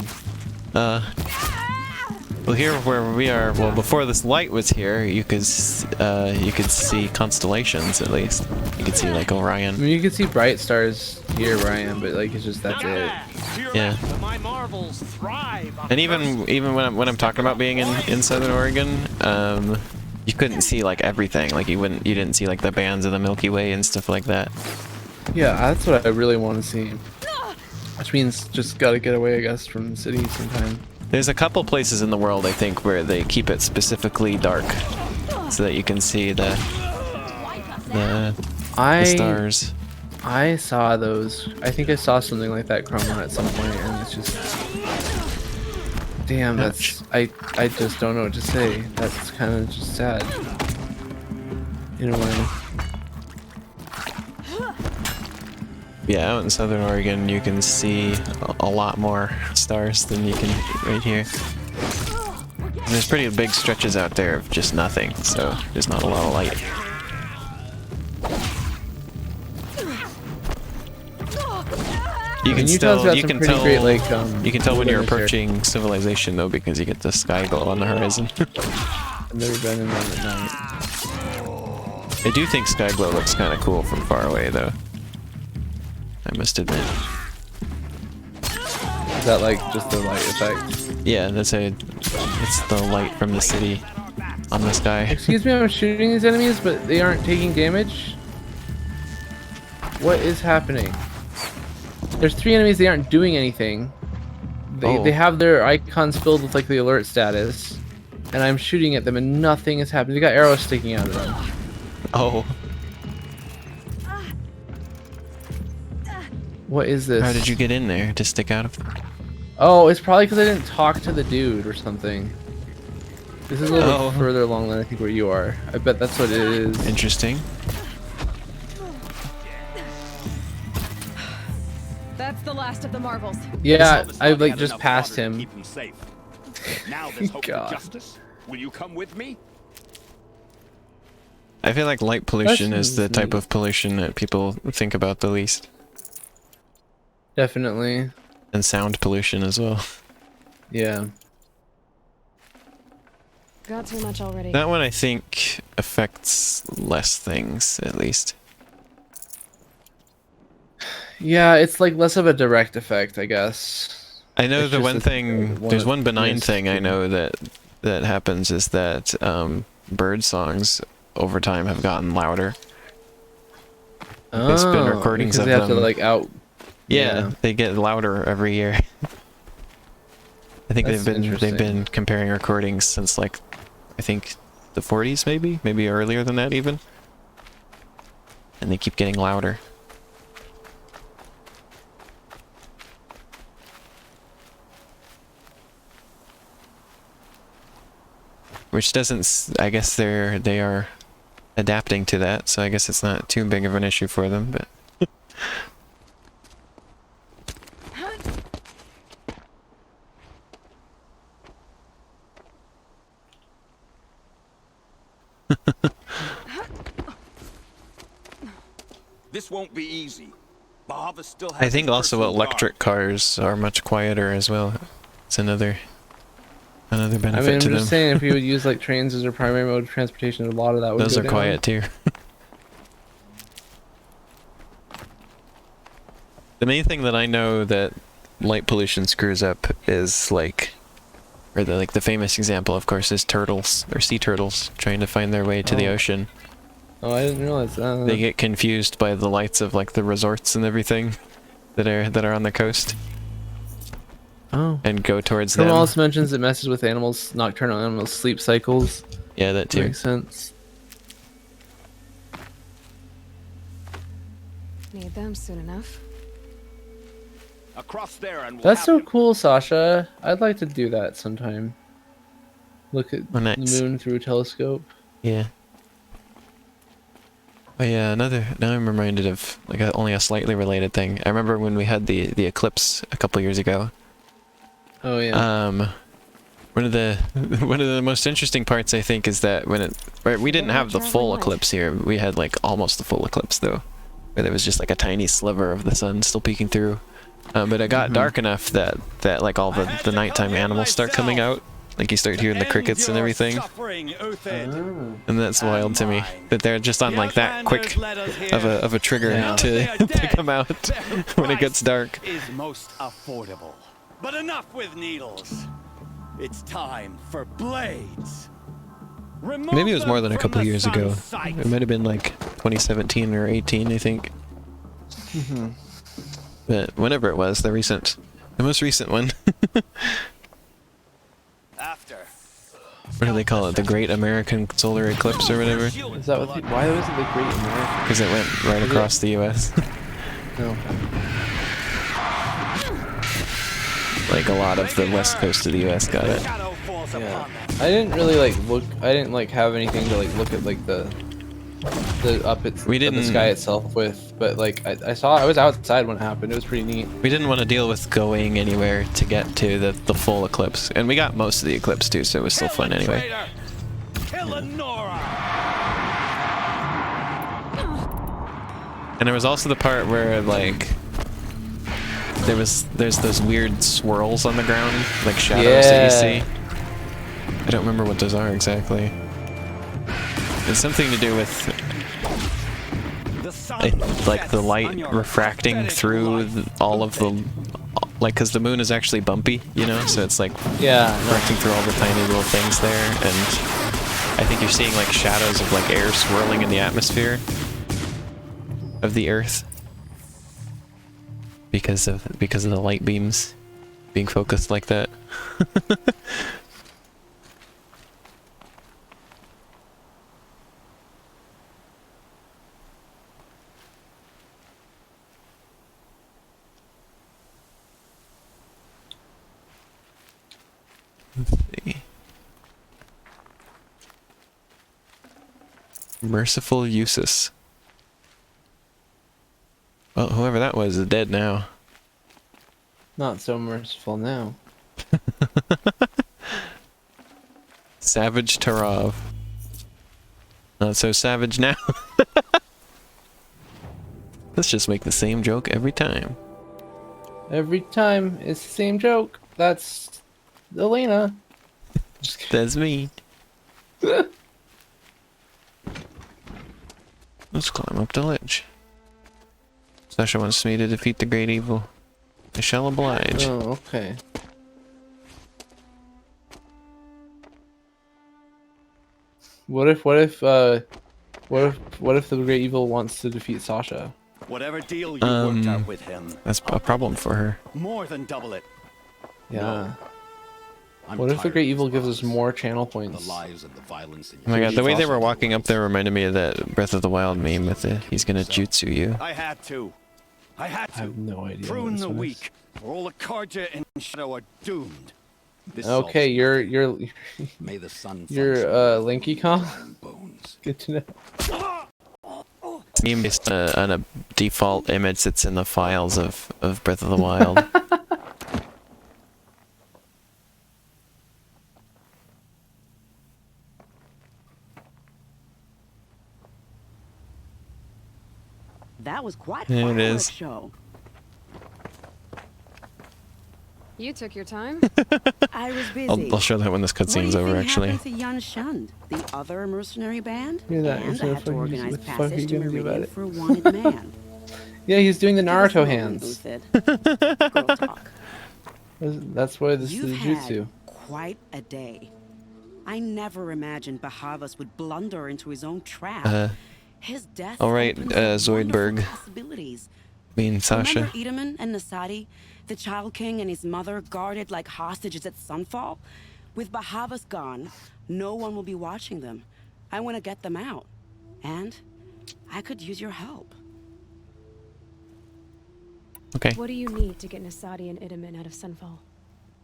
Well, here where we are, well, before this light was here, you could see constellations at least. You could see like I Orion. mean, you can see bright stars here where I am, but like it's just that's it. Yeah. My marvels thrive. And even when I'm talking about being in Southern Oregon, you couldn't see like everything. Like you didn't see like the bands of the Milky Way and stuff like that. Yeah, that's what I really want to see. Which means just gotta get away, I guess, from the city sometime. There's a couple places in the world I think where they keep it specifically dark, so that you can see the stars. I saw those. I think I saw something like that chroma at some point, and it's just. Damn, that's. I just don't know what to say. That's kind of just sad. In a way. Yeah, out in Southern Oregon, you can see a lot more stars than you can right here. There's pretty big stretches out there of just nothing, so there's not a lot of light. You can Utah's got you some can pretty tell great, like, you can tell when you're wilderness area. approaching civilization though, because you get the sky glow on the horizon. I've never been in one at night. I do think sky glow looks kind of cool from far away though. I must admit. Is that like just the light effect? Yeah, it's the light from the city on the sky. Excuse me, I'm shooting these enemies, but they aren't taking damage? What is happening? There's 3 enemies, they aren't doing anything. They have their icons filled with like the alert status. And I'm shooting at them and nothing is happening. They got arrows sticking out of them. Oh, What is this? how did you get in there to stick out of them? Oh, it's probably because I didn't talk to the dude or something. This is a little bit further along than I think where you are. I bet that's what it is. Interesting. That's the last of the marvels. Yeah, I like just passed him. Keep him safe. Now there's hope for God. justice. Will you come with me? I feel like light pollution That is the seems type neat. of pollution that people think about the least. Definitely. And sound pollution as well. Yeah. Got too much already. That one I think affects less things, at least. Yeah, it's like less of a direct effect, I guess. I know It's the just one a- thing, one there's of one benign missed thing I thing. know that happens is that bird songs over time have gotten louder. They spin recordings because of they have to them. like out. Yeah, they get louder every year. I think That's they've interesting. been comparing recordings since like I think the 40s maybe earlier than that even. And they keep getting louder. Which doesn't I guess they are adapting to that, so I guess it's not too big of an issue for them, but... This won't be easy. Bahava still has I think his also personal electric cars are much quieter as well. It's another benefit I mean, I'm to them. just saying, if you would use like trains as your primary mode of transportation, a lot of that would Those go are down. quiet too. The main thing that I know that light pollution screws up is like, or the famous example, of course, is turtles or sea turtles trying to find their way to the Oh. ocean. Oh, I didn't realize that. They get confused by the lights of like the resorts and everything that are on the coast Oh. and go towards Someone them. else mentions it messes with animals, nocturnal animals' sleep cycles. Yeah, that too. Makes sense. Need them soon enough. Across there, and we'll That's have so him. cool, Sasha. I'd like to do that sometime. Look at Oh, nice. the moon through a telescope. Yeah. Oh yeah, now I'm reminded of like only a slightly related thing. I remember when we had the eclipse a couple years ago. Oh yeah. One of the most interesting parts I think is that we didn't have the full eclipse here. We had like almost the full eclipse though, where there was just like a tiny sliver of the sun still peeking through. But it got dark enough that like all the nighttime animals start coming out. Like you start hearing the crickets and everything. And that's wild to me that they're just on like that quick of a trigger to come out when it gets dark. Is most affordable. But enough with needles. It's time for blades. Maybe it was more than a couple years ago. It might have been like 2017 or 18, I think. But whenever it was, the most recent one. After. What do they call it? The Great American Solar Eclipse or whatever? Is that what? Why was it the Great American? Because it went right across the U.S. No. Like a lot of the west coast of the U.S. got it. Yeah. I didn't really like look. I didn't like have anything to like look at like the the sky itself with. But like I was outside when it happened. It was pretty neat. We didn't want to deal with going anywhere to get to the full eclipse, and we got most of the eclipse too, so it was still fun anyway. And there was also the part where like there's those weird swirls on the ground, like shadows that you see. I don't remember what those are exactly. It's something to do with like the light refracting through all of the, like, because the moon is actually bumpy, you know, so it's like refracting through all the tiny little things there, and I think you're seeing like shadows of like air swirling in the atmosphere of the Earth because of the light beams being focused like that. Let's see. Merciful Usus. Well, whoever that was is dead now. Not so merciful now. Savage Tarov. Not so savage now. Let's just make the same joke every time. Every time it's the same joke. That's Elena. Just kidding. That's me. Let's climb up the ledge. Sasha wants me to defeat the great evil. I shall oblige. Oh, okay. What if the great evil wants to defeat Sasha? Whatever deal you worked out with him, That's a problem for her. more than double it. Yeah. I'm What if the tired great of evil this gives us nonsense. more channel The points? lies and the violence in Oh my your god, the way they awesome. were walking up there reminded me of that Breath of the Wild meme with the he's gonna jutsu you. I had to. I had I have to. no idea. what Prune this the one is. weak, or all the Karja and Shadow are doomed. This Okay, solves you're May the sun you're find some Linky Kong. bones. things. Good to know. Meme based on a default image that's in the files of Breath of the Wild. That was quite There it fireworks is. show. You took your time. I was busy. I'll show that when this What do cutscene's you over, think actually. happened to Yan Shund, the other mercenary band? Hear that? And Instead I of had to fucking organize what the fuck are passage you to gonna do about Meridian it? for a wanted man. Yeah, he's doing the Give us a Naruto moment, hands. Uthid. Girl talk. That's why this You've is had jutsu. quite a day. I never imagined Bahavas would blunder into his own trap. His death Alright, opens up wonderful Zoidberg. possibilities. Me and Sasha. Remember Edaman and Nasadi, the Child King and his mother guarded like hostages at Sunfall? With Bahavas gone, no one will be watching them. I want to get them out. And I could use your help. Okay. What do you need to get Nasadi and Idaman out of Sunfall?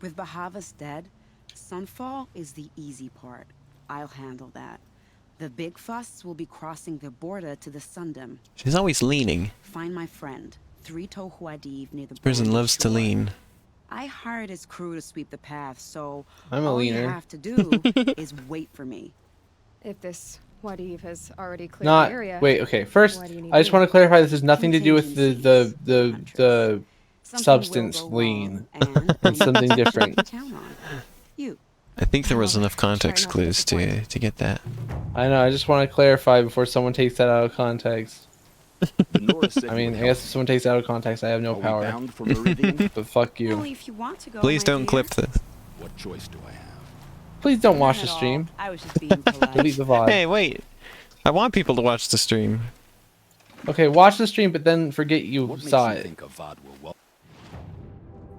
With Bahavas dead, Sunfall is the easy part. I'll handle that. The big fuss will be crossing the border to the Sundom. She's always leaning. Find my friend, Three-Toe Huadiv near the Person border loves to shore. lean. I hired his crew to sweep the path, so I'm a all you leaner. have to do is wait for me. If this Wadiv has already cleared Not the area. wait. Okay, first Why do you need I just me? want to clarify. This has nothing to do with the Something substance will go lean. wrong, and It's I something need different. to count on you. I think there was enough Try context not to clues disappoint. to get that. I know. I just want to clarify before someone takes that out of context. The Norris said I you mean, would I help. guess if someone takes it out of context, I have no Are we power. bound for Meridian? But fuck you. Only if you want to go, Please my don't dear. clip this. What choice do I have? Please don't None watch at the all. stream. I was just being polite. Delete the VOD. Hey, wait. I want people to watch the stream. Okay, watch the stream, but then forget you What makes saw you it. think Avad will wel-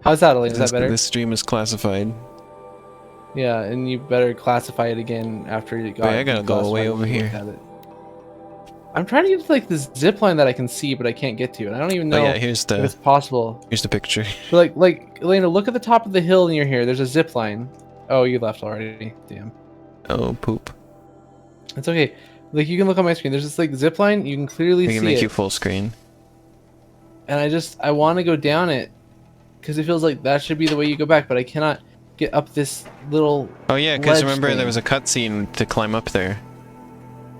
How's that, Elaine? Is This, that better? this stream is classified. Yeah, and you better classify it again after you got. Wait, I gotta go declassified way when over you looked here. at it. I'm trying to get to like this zip line that I can see, but I can't get to, and I don't even know Oh yeah, here's if it's the possible. picture. But like Elena, look at the top of the hill near here. There's a zip line. Oh, you left already. Damn. Oh poop. It's okay. Like you can look on my screen. There's this like zip line. You can clearly We see can make it. you full screen. And I want to go down it because it feels like that should be the way you go back, but I cannot get up this little. Oh yeah, because ledge remember thing. there was a cutscene to climb up there.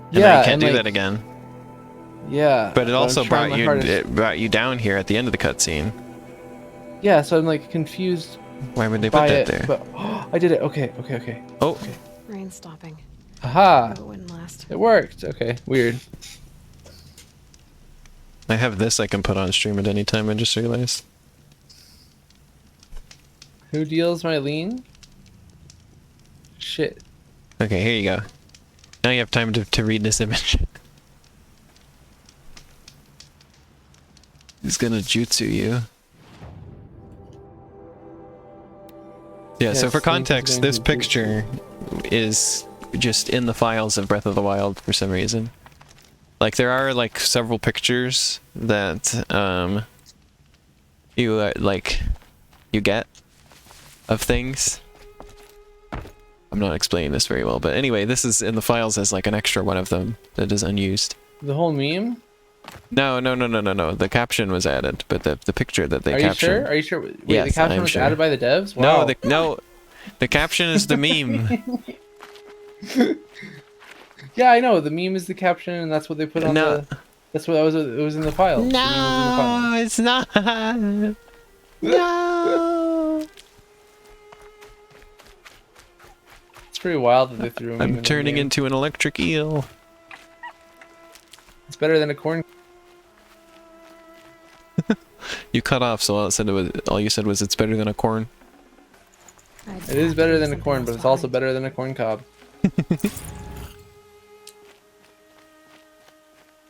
And Yeah, now you can't and, do like, that again. Yeah. But it I'm also trying brought my you hardest. it brought you down here at the end of the cutscene. Yeah, so I'm like confused Why would they put by that it. there? But I did it. Okay. Oh, Rain stopping. Aha! Hope it wouldn't last. It worked. Okay. Weird. I have this I can put on stream at any time. I just realized. Who deals my lean? Shit. Okay, here you go. Now you have time to read this image. He's gonna jutsu you. Yeah, so Yes, for Link is context, going this to jutsu. picture is just in the files of Breath of the Wild for some reason. Like there are like several pictures that you you get of things. I'm not explaining this very well, but anyway, this is in the files as like an extra one of them that is unused. The whole meme? No. The caption was added, but the picture that they Are you captioned. sure? Are you sure? Wait, Yes, the caption I'm was sure. added by the devs? No, Wow. the caption is the meme. Yeah, I know. The meme is the caption, and that's what they put on No. the. That's what it was in the file. The meme was in the file. No, it's not. No. It's pretty wild that they threw a meme in I'm the turning game. into an electric eel. It's better than a corn. You cut off, so all you said was it's better than a corn. It is better than a corn, but it's also better than a corn cob.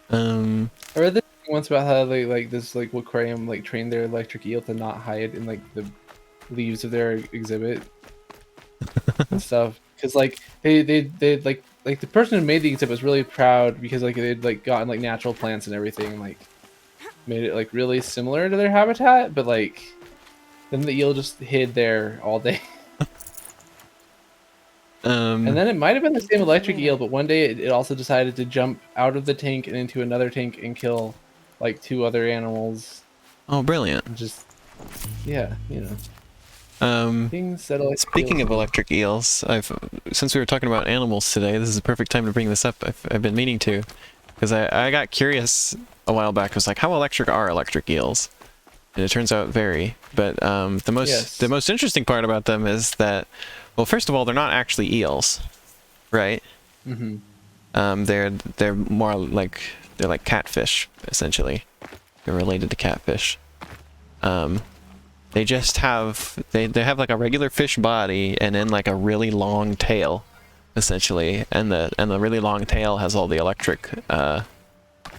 I read this once about how they like this like aquarium like trained their electric eel to not hide in like the leaves of their exhibit and stuff. Because like they like the person who made the exhibit was really proud because like they'd like gotten like natural plants and everything and like made it like really similar to their habitat, but like then the eel just hid there all day. And then it might have been the same electric eel, but one day it also decided to jump out of the tank and into another tank and kill like 2 other animals. Oh, brilliant. And just, yeah, you know. Um, Things that electric Speaking eels of do. electric eels, since we were talking about animals today, this is the perfect time to bring this up. I've been meaning to, because I got curious a while back. I was like, how electric are electric eels? And it turns out very. But the most interesting part about them is that, well, first of all, they're not actually eels, right? Mm-hmm. They're more like catfish, essentially. They're related to catfish. They just have they have like a regular fish body and then like a really long tail, essentially, and the really long tail has all the electric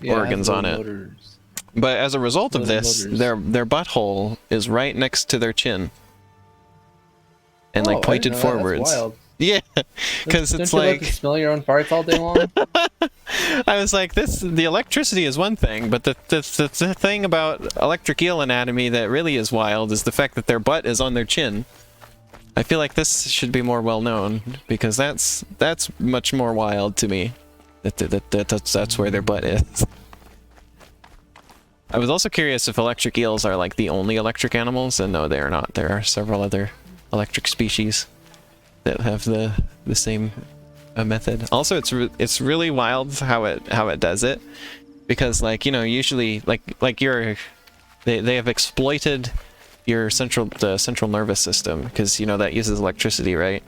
organs on it. Motors. But as a result of this, Motors. their butthole is right next to their chin, and Oh, I like didn't pointed know that. forwards. That's wild. Yeah, because it's Don't you love like to smell your own farts all day long? I was like, the electricity is one thing, but the thing about electric eel anatomy that really is wild is the fact that their butt is on their chin. I feel like this should be more well known because that's much more wild to me. That's where their butt is. I was also curious if electric eels are like the only electric animals, and no, they are not. There are several other electric species that have the same method. Also, it's really wild how it does it, because like, you know, usually like they have exploited your central nervous system, because you know that uses electricity, right?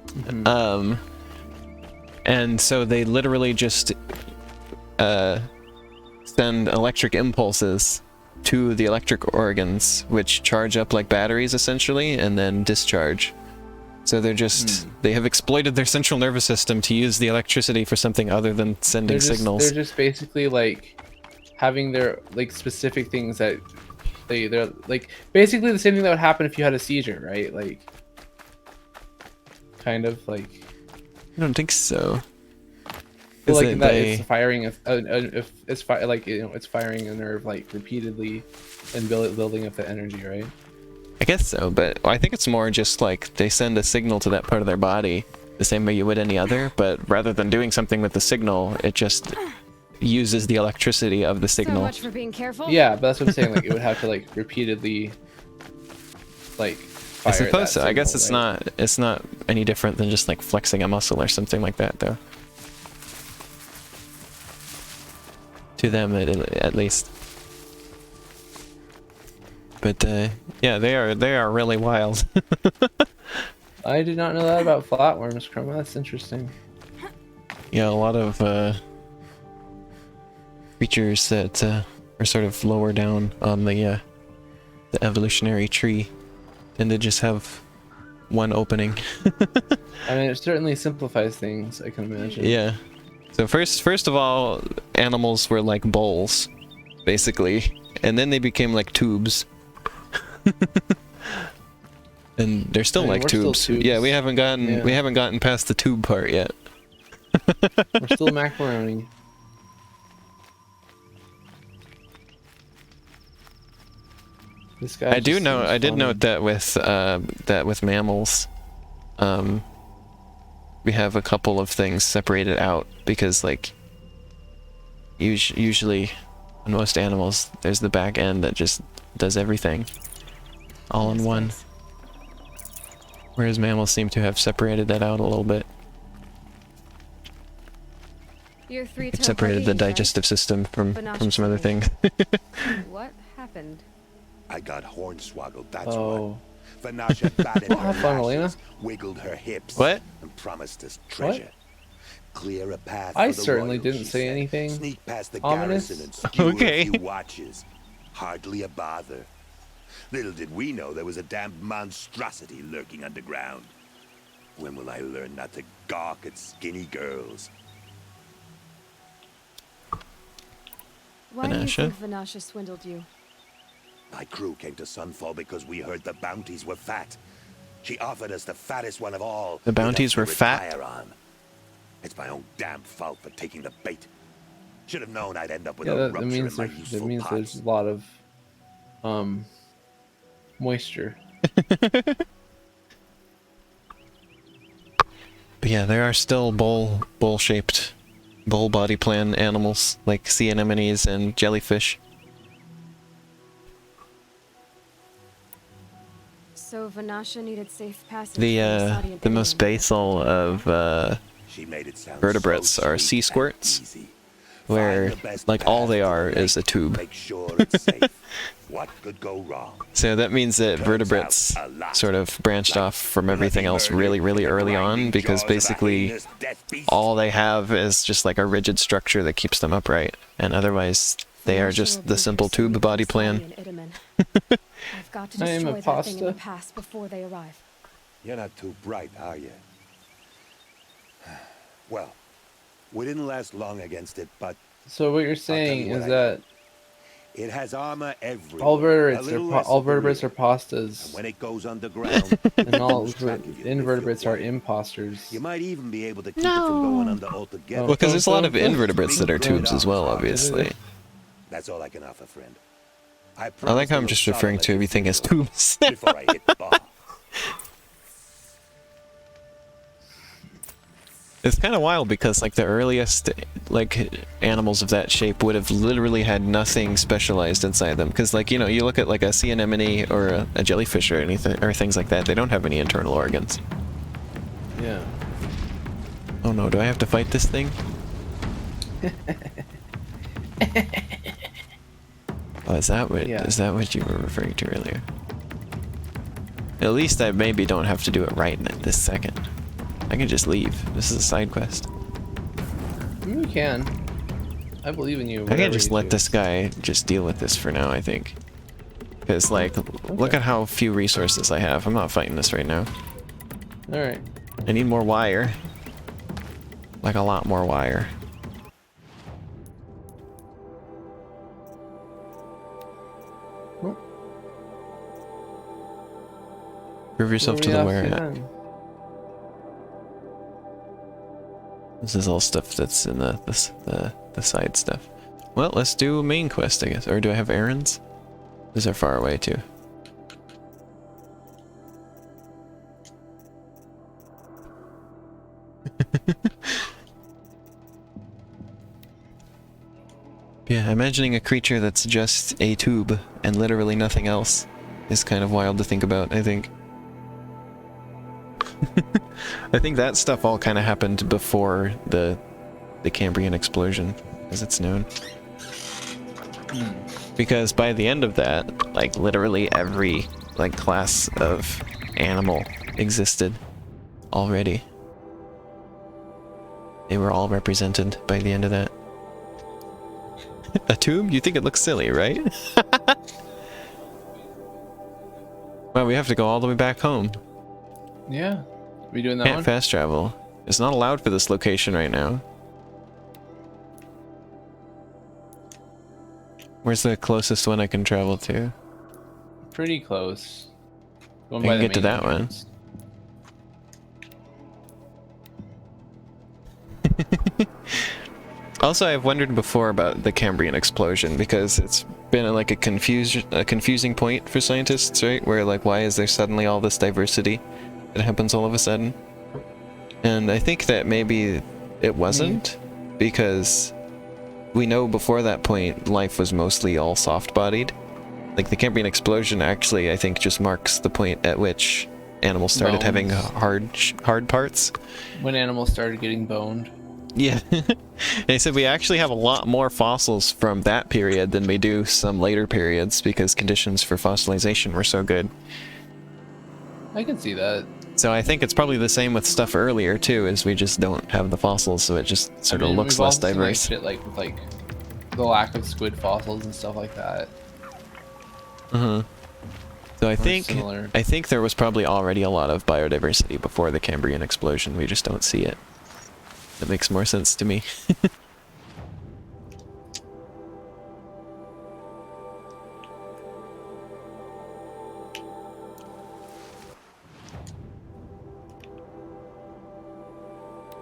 Mm-hmm. And so they literally just send electric impulses to the electric organs, which charge up like batteries essentially, and then discharge. So they're just they have exploited their central nervous system to use the electricity for something other than sending signals. They're just basically like having their like specific things that they're like basically the same thing that would happen if you had a seizure, right? Like kind of like. I don't think so. Well, like that they... it's firing like, you know, it's firing a nerve like repeatedly and building up the energy, right? I guess so, but I think it's more just like they send a signal to that part of their body the same way you would any other, but rather than doing something with the signal, it just uses the electricity of the So signal. much for being careful. Yeah, but that's what I'm saying. Like it would have to like repeatedly like I fire suppose that so. I guess signal, it's not any different than just like flexing a muscle or something like that, though. To them, at least. But yeah, they are really wild. I did not know that about flatworms, Chroma. That's interesting. Yeah, a lot of creatures that are sort of lower down on the evolutionary tree tend to just have one opening. I mean, it certainly simplifies things, I can imagine. Yeah. So first of all, animals were like bowls, basically, and then they became like tubes. And they're still like we're still tubes. tubes. Yeah, we haven't gotten past the tube part yet. We're still macaroni. This guy. I did note that with mammals, we have a couple of things separated out because like usually in most animals there's the back end that just does everything all in one. Whereas mammals seem to have separated that out a little bit. You're three-toed Separated the Barbadians, right? digestive system from some other things. What happened? I got hornswoggled, that's Oh. what. Vanasha batted What her happened, Elena? lashes, wiggled her hips, What? and promised us treasure. Clear a path I for the certainly royals, didn't she say said. anything Sneak past the ominous. garrison and skewer Okay. a few watches. Hardly a bother. Little did we know there was a damned monstrosity lurking underground. When will I learn not to gawk at skinny girls? Why do you Vanasha? think Vanasha swindled you? My crew came to Sunfall because we heard the bounties were fat. She offered us the fattest one of all. The bounties with were us to fat? retire on. It's my own damn fault for taking the bait. Should have known I'd end up with Yeah, a that rupture means in my that useful means there's parts. a lot of moisture. Yeah, there are still bowl-shaped, bowl body plan animals like sea anemones and jellyfish. So Vanasha needed safe passage. The most basal of She made it sound vertebrates so are sweet sea and squirts, easy. where Find the best like all path they to the are lake is a tube. Make sure it's safe. What could go wrong? So that means that Turns vertebrates out a lot. sort of branched Like off from bloody everything else murder really, really in the early on, grinding because jaws of a basically heinous death beast. all they have is just like a rigid structure that keeps them upright, and otherwise they are just the simple tube body plan. I've got to I am a destroy that thing in the pasta. past before they arrive. You're not too bright, are you? Well, we didn't last long against it, but So what you're saying what is I that it has armor everywhere. all A vertebrates little are less all at the vertebrates rear. are pastas, And when it goes underground, and all lose track of you if you're invertebrates are quiet. imposters. You might even be able to keep it from going under altogether. Well, because there's a lot of Don't- invertebrates that are tubes as well, obviously. That's all I can offer, friend. I like how I'm just referring to everything as tubes. before I hit the bar. It's kind of wild because like the earliest like animals of that shape would have literally had nothing specialized inside them, because like, you know, you look at like a sea anemone or a jellyfish or anything or things like that, they don't have any internal organs. Yeah. Oh no, do I have to fight this thing? Oh, is that what you were referring to earlier? At least I maybe don't have to do it right this second. I can just leave. This is a side quest. You can. I believe in you. I whatever can just you let do. this guy just deal with this for now, I think. Because, like, look at how few resources I have. I'm not fighting this right now. Alright. I need more wire. Like, a lot more wire. Well, Prove yourself to the where at. This is all stuff that's in the side stuff. Well, let's do a main quest, I guess. Or do I have errands? These are far away, too. Yeah, imagining a creature that's just a tube and literally nothing else is kind of wild to think about, I think. I think that stuff all kind of happened before the Cambrian explosion, as it's known. Because by the end of that, like literally every like class of animal existed already. They were all represented by the end of that. A tube? You think it looks silly, right? Well, we have to go all the way back home. Yeah. We doing that Can't one? fast travel. It's not allowed for this location right now. Where's the closest one I can travel to? Pretty close. Going I by can the get to main that one. entrance. Also, I've wondered before about the Cambrian explosion, because it's been like a confusing point for scientists, right? Where like, why is there suddenly all this diversity that happens all of a sudden? And I think that maybe it wasn't, because we know before that point life was mostly all soft-bodied. Like the Cambrian explosion actually, I think, just marks the point at which animals started having hard parts. When animals started getting boned. Yeah. They said we actually have a lot more fossils from that period than we do some later periods, because conditions for fossilization were so good. I can see that. So I think it's probably the same with stuff earlier too, is we just don't have the fossils, so it just sort of looks we've less also seen, diverse. shit like with like the lack of squid fossils and stuff like that. So I think similar. there was probably already a lot of biodiversity before the Cambrian explosion. We just don't see it. That makes more sense to me.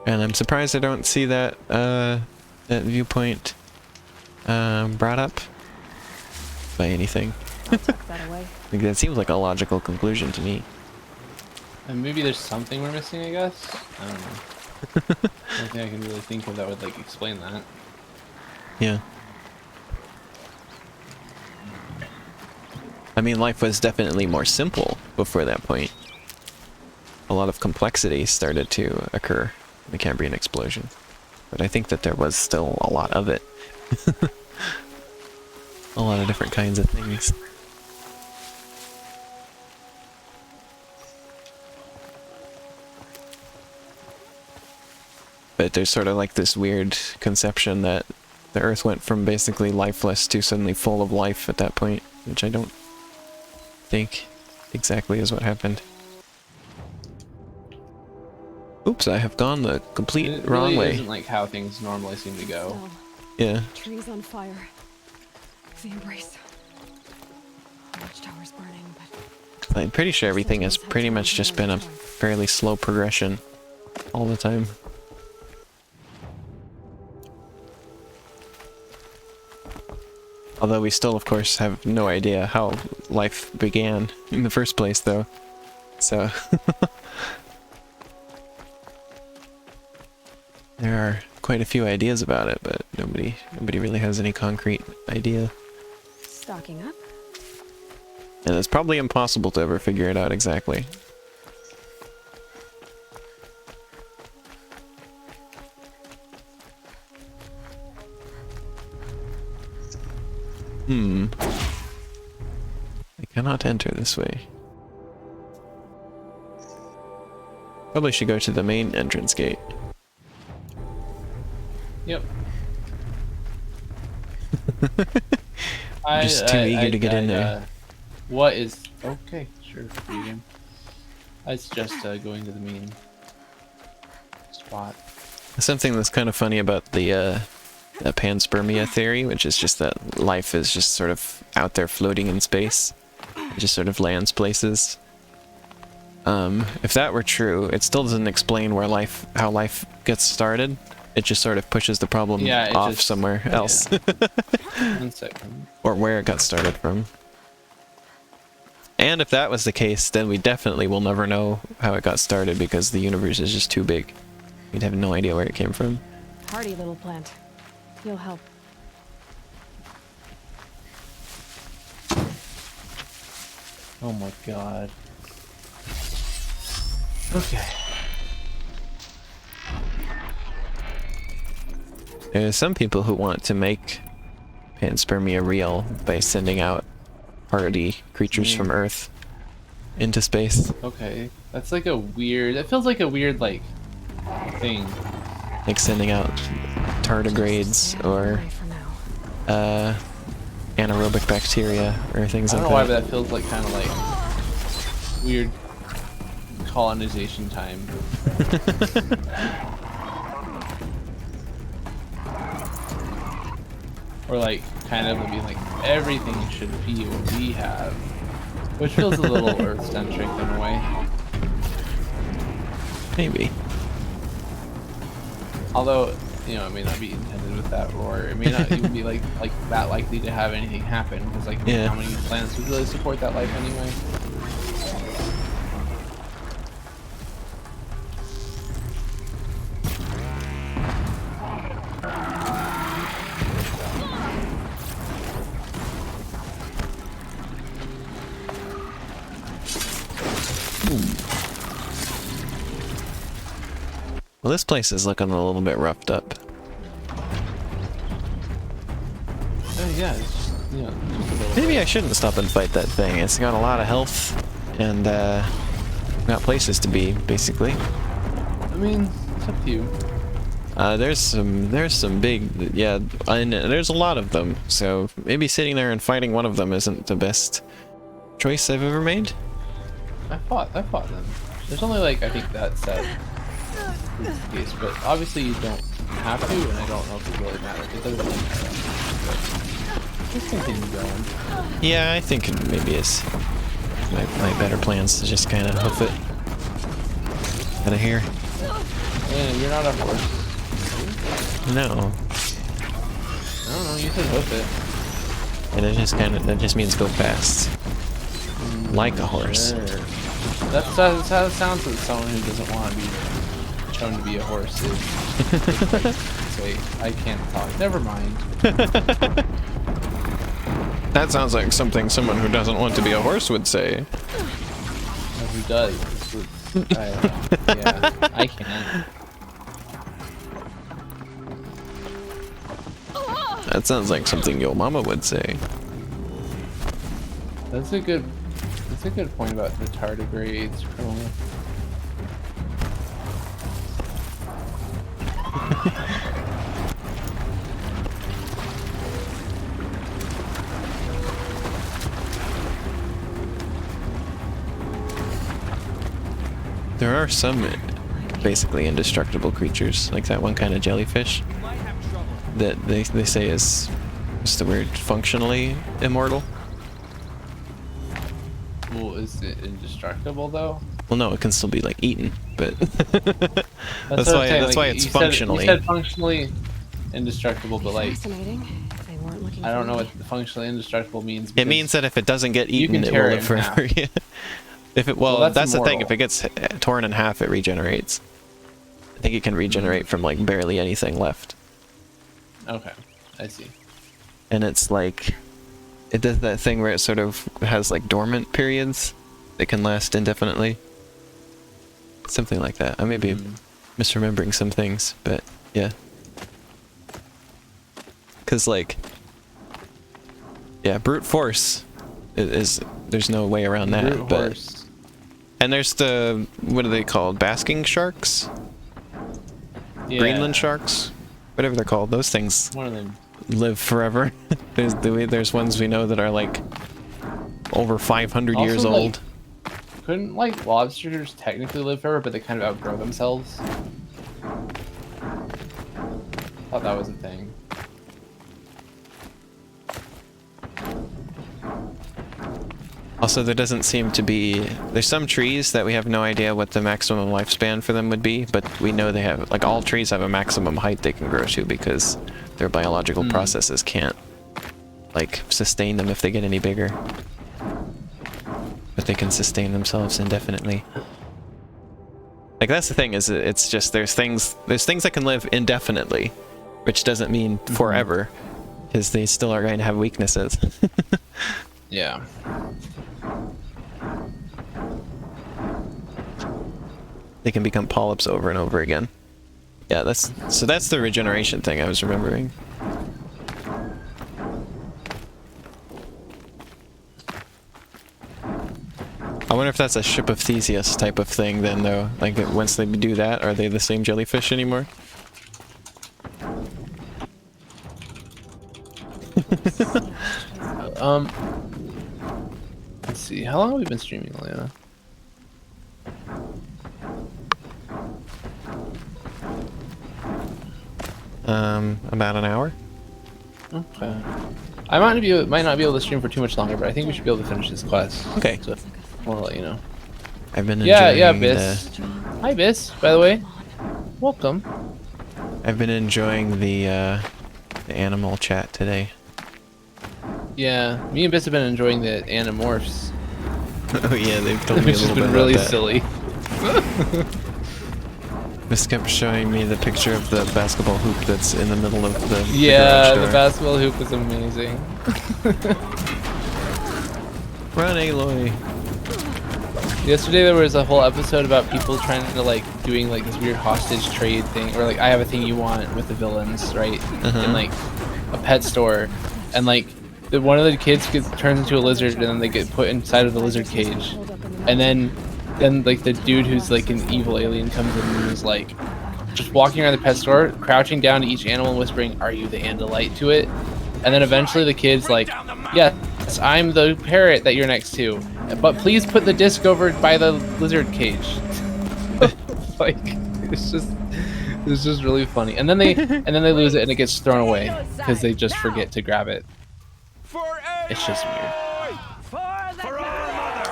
And I'm surprised I don't see that that viewpoint brought up by anything. I'll tuck that away. Like, that seems like a logical conclusion to me. And maybe there's something we're missing, I guess? I don't know. I don't think I can really think of that would like explain that. Yeah. I mean, life was definitely more simple before that point. A lot of complexity started to occur in the Cambrian explosion. But I think that there was still a lot of it. A lot of different kinds of things. But there's sort of like this weird conception that the Earth went from basically lifeless to suddenly full of life at that point, which I don't think exactly is what happened. Oops, I have gone the complete It wrong really way. isn't like how things normally seem to go. Still, Yeah. trees on fire. The embrace. Watchtower's burning, but I'm pretty sure everything has pretty much just been a fairly slow progression all the time. Although we still, of course, have no idea how life began in the first place, though. So... there are quite a few ideas about it, but nobody really has any concrete idea. stocking up. And it's probably impossible to ever figure it out exactly. I cannot enter this way. Probably should go to the main entrance gate. Yep. Just too eager to get in there. What is... Okay, sure. Free game. I suggest going to the main spot. Something that's kind of funny about the panspermia theory, which is just that life is just sort of out there floating in space. It just sort of lands places. If that were true, it still doesn't explain where how life gets started. It just sort of pushes the problem off somewhere else. 1 second. Or where it got started from. And if that was the case, then we definitely will never know how it got started because the universe is just too big. We'd have no idea where it came from. Hardy little plant. You'll help. Oh my god. Okay. There's some people who want to make panspermia real by sending out hardy creatures from Earth into space. Okay. That's like a weird... That feels like a weird, like, thing. Like sending out tardigrades or Away for now. anaerobic bacteria or things I like don't know why, that. but that feels like kind of like weird colonization time. Or like kind of being like everything should be what we have, which feels a little Earth-centric in a way. Maybe. Although, you know, it may not be intended with that, or it may not even be like that likely to have anything happen, because like Yeah. how many planets would really support that life anyway? Well, this place is looking a little bit roughed up. Yeah, it's just, you know, just a little Maybe bit. I shouldn't stop and fight that thing. It's got a lot of health and got places to be, basically. I mean, it's up to you. There's some big, yeah, and there's a lot of them. So maybe sitting there and fighting one of them isn't the best choice I've ever made. I fought them. There's only like, I think that set is the case, but obviously you don't have to, and I don't know if it really matters. It doesn't really matter. But just continue going. Yeah, I think it maybe is my better plans to just kind of hoof it out of here. Yeah, you're not a horse. No, I don't know, you said hoof it. and that just means go fast, like a horse. Sure. That sounds like someone who doesn't want to be shown to be a horse is. Wait, I can't talk. Never mind. That sounds like something someone who doesn't want to be a horse would say. Who does? I don't know. Yeah, I can't. That sounds like something your mama would say. That's a good point about the tardigrades. There are some basically indestructible creatures, like that one kind of jellyfish that they say is, what's the word, functionally immortal. Well, is it indestructible though? Well, no, it can still be like eaten, but That's that's what I'm saying, why like, it's you functionally. Said functionally indestructible, but like Fascinating. They weren't looking I don't for know me. what the functionally indestructible means. It because means that if it doesn't get you eaten, can it will tear it live in forever. half. Yeah. If it Well, that's the thing. If immortal. it gets torn in half, it regenerates. I think it can regenerate from like barely anything left. Okay, I see. And it's like, it does that thing where it sort of has like dormant periods that can last indefinitely. Something like that. I may be misremembering some things, but yeah. Because like, yeah, brute force is there's no way around that. Brute but horse. and there's the, what are they called? Basking sharks? Yeah, Greenland sharks? Whatever they're called. Those things One of them. live forever. There's ones we know that are like over 500 years Also, like, old. Couldn't like lobsters technically live forever, but they kind of outgrow themselves? Thought that was a thing. Also, there doesn't seem to be... There's some trees that we have no idea what the maximum lifespan for them would be, but we know they have... Like, all trees have a maximum height they can grow to because their biological processes can't, like, sustain them if they get any bigger. But they can sustain themselves indefinitely. Like, that's the thing, is it's just there's things that can live indefinitely, which doesn't mean forever, because they still are going to have weaknesses. Yeah. They can become polyps over and over again. Yeah, that's the regeneration thing I was remembering. I wonder if that's a Ship of Theseus type of thing then, though. Like, once they do that, are they the same jellyfish anymore? Let's see. How long have we been streaming, Leona? About an hour? Okay. I might not be able to stream for too much longer, but I think we should be able to finish this quest. Okay. So I'll let you know. I've been Yeah, enjoying Biss. Hi, Biss. By the way, welcome. I've been enjoying the animal chat today. Yeah, me and Biss have been enjoying the Animorphs, Oh yeah, they've told me a which has little bit been really about that. silly. This kept showing me the picture of the basketball hoop that's in the middle of the Yeah, garage the door. basketball hoop is amazing. Run, Aloy! Yesterday there was a whole episode about people trying to like doing like this weird hostage trade thing, or like I have a thing you want with the villains, right? In like a pet store, and like one of the kids turns into a lizard, and then they get put inside of the lizard cage, and then like the dude who's like an evil alien comes in and is like just walking around the pet store, crouching down to each animal and whispering, "Are you the Andalite?" to it, and then eventually the kid's like, "Yes, I'm the parrot that you're next to, but please put the disc over by the lizard cage." Like it's just really funny, and then they lose it and it gets thrown away because they just forget to grab it. It's just weird.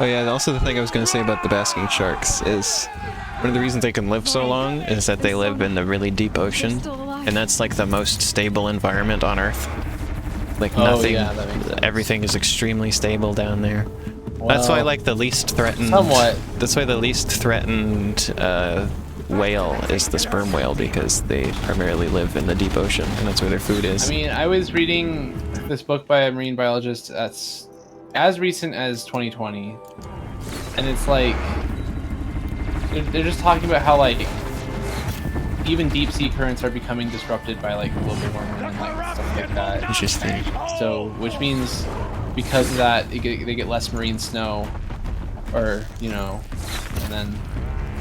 Oh yeah, and also the thing I was going to say about the basking sharks is one of the reasons they can live so long is that they live in the really deep ocean, and that's like the most stable environment on Earth. Like nothing, yeah, that makes sense. everything is extremely stable down there. That's why Well, like the least threatened. somewhat. That's why the least threatened whale is the sperm whale because they primarily live in the deep ocean, and that's where their food is. I mean, I was reading this book by a marine biologist that's as recent as 2020, and it's like they're just talking about how like even deep sea currents are becoming disrupted by like global warming and like stuff like that. Interesting. So, which means because of that, they get less marine snow, or you know, and then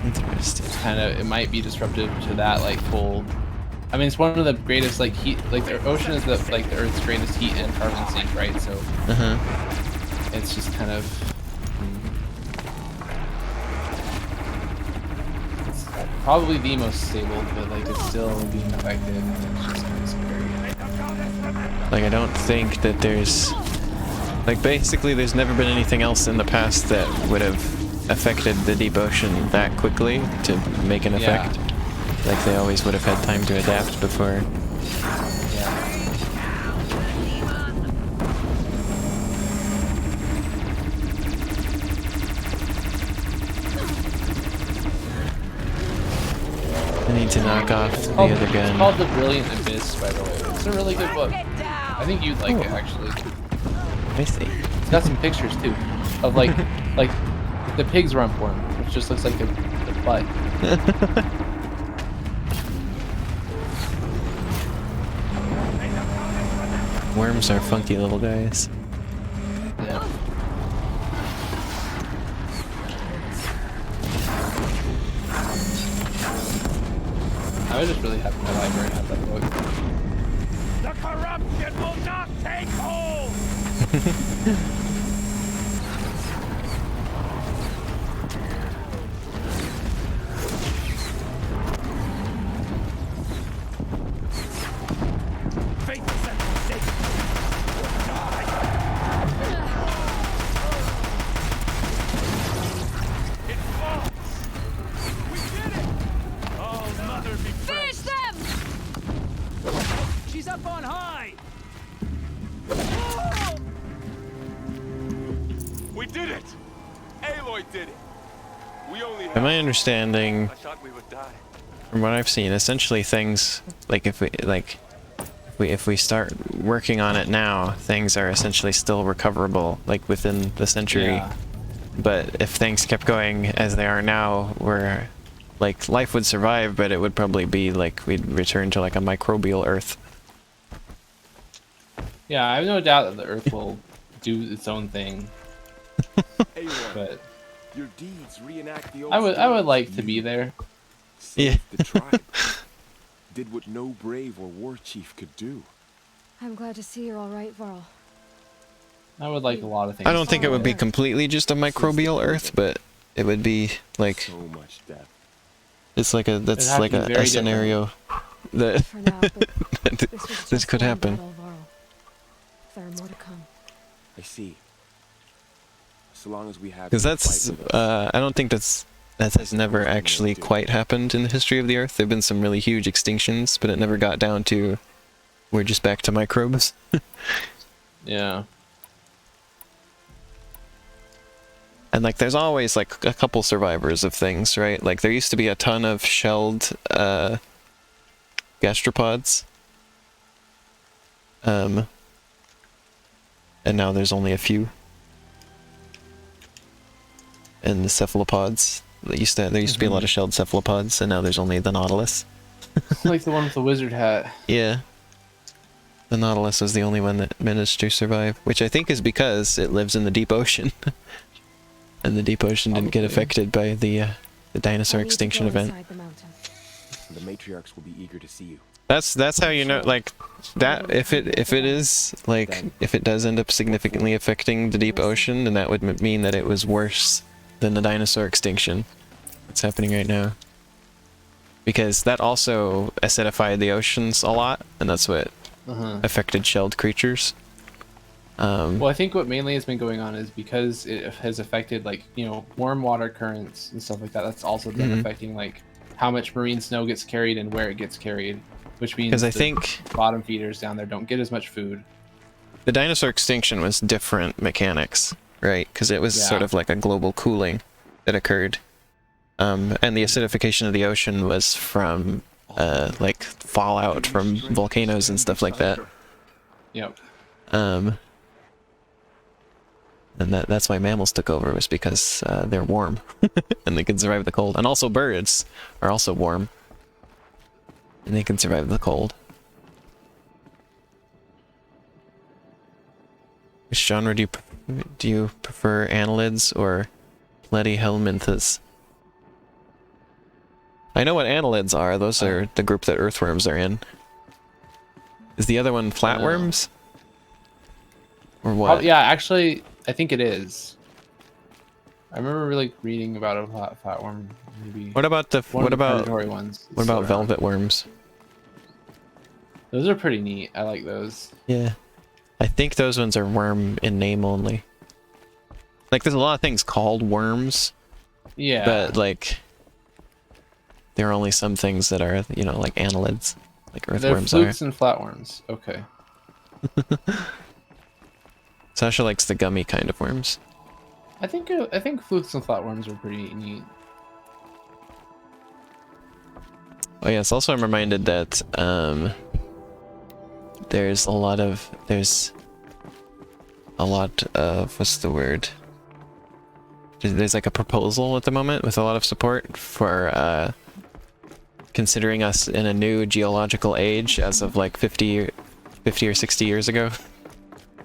Interesting. kind of it might be disruptive to that like cold. I mean, it's one of the greatest like heat. Like the ocean is the like the Earth's greatest heat and carbon sink, right? So it's just kind of. It's probably the most stable, but like it's still being affected. And it's just kind of scary. Like I don't think that there's like basically there's never been anything else in the past that would have affected the deep ocean that quickly to make an effect. Like they always would have had time to adapt before. I need to knock off the other It's gun. called The Brilliant Abyss, by the way. It's a really good book. I think you'd like it actually. I see. It's got some pictures too of like like the pig's rump worm, which just looks like the butt. Worms are funky little guys. Yeah. I was just really happy my library had that book. The corruption will not take hold! Faithless and forsaken. It's false! We did it! Oh, mother be Finish them! She's up on high! We did it! Aloy did it! We only From have... my understanding, I thought we would die. from what I've seen, essentially things like if we start working on it now, things are essentially still recoverable, like within the century. Yeah. But if things kept going as they are now, where like life would survive, but it would probably be like we'd return to like a microbial Earth. Yeah, I have no doubt that the Earth will do its own thing. But your deeds reenact the old I would stories. like to be there. Saved the tribe. Did what no brave or war chief could do. I'm glad to see you're all right, Varl. I would like a lot of things. I don't think it would be Earth. completely just a microbial Earth, but it would be like So much death. it's like a that's It'd have like to be very a scenario that For now, but that this was this just could one happen. battle, Varl. There are more to come. I see. So long as we have Because you that's fight with us, I don't think that has never actually quite happened in the history of the Earth. There've been some really huge extinctions, but it never got down to we're just back to microbes. Yeah. And like there's always like a couple survivors of things, right? Like there used to be a ton of shelled gastropods. And now there's only a few. And the cephalopods. There used to be a lot of shelled cephalopods, and now there's only the Nautilus. Like the one with the wizard hat. Yeah. The Nautilus was the only one that managed to survive, which I think is because it lives in the deep ocean. And the deep ocean didn't get Probably. affected by the dinosaur I need to extinction go event. inside the mountain. the matriarchs will be eager to see you. That's how you know, like, that if it is like if it does end up significantly affecting the deep ocean, then that would mean that it was worse than the dinosaur extinction that's happening right now. Because that also acidified the oceans a lot, and that's what affected shelled creatures. Well, I think what mainly has been going on is because it has affected, like, you know, warm water currents and stuff like that. That's also been affecting, like, how much marine snow gets carried and where it gets carried, which means Because I the think bottom feeders down there don't get as much food. the dinosaur extinction was different mechanics, right? Because it was sort Yeah. of like a global cooling that occurred. And the acidification of the ocean was from like fallout from volcanoes and stuff like that. Yep. And that's why mammals took over, was because they're warm and they can survive the cold. And also birds are also warm and they can survive the cold. Which genre do you prefer, annelids or platyhelminthes? I know what annelids are. Those are the group that earthworms are in. Is the other one flatworms? Or what? Oh, yeah, actually, I think it is. I remember like reading about a flatworm. Maybe. What about the predatory ones? What about velvet worms? Those are pretty neat. I like those. Yeah. I think those ones are worm in name only. Like, there's a lot of things called worms. Yeah. But, like, there are only some things that are, you know, like annelids. Like earthworms are. They're flukes and flatworms. Okay. Sasha likes the gummy kind of worms. I think flukes and flatworms are pretty neat. Oh yes, also I'm reminded that there's a lot of what's the word? There's like a proposal at the moment with a lot of support for considering us in a new geological age as of like 50 or 60 years ago.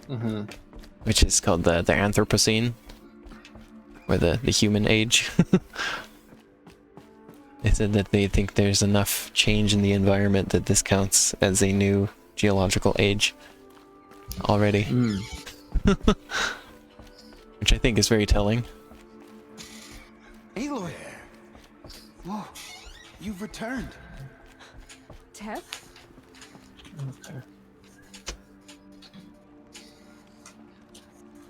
Mm-hmm. Which is called the Anthropocene, or the human age. They said that they think there's enough change in the environment that this counts as a new geological age already. Which I think is very telling. Aloy! Whoa, you've returned. Ted? Okay.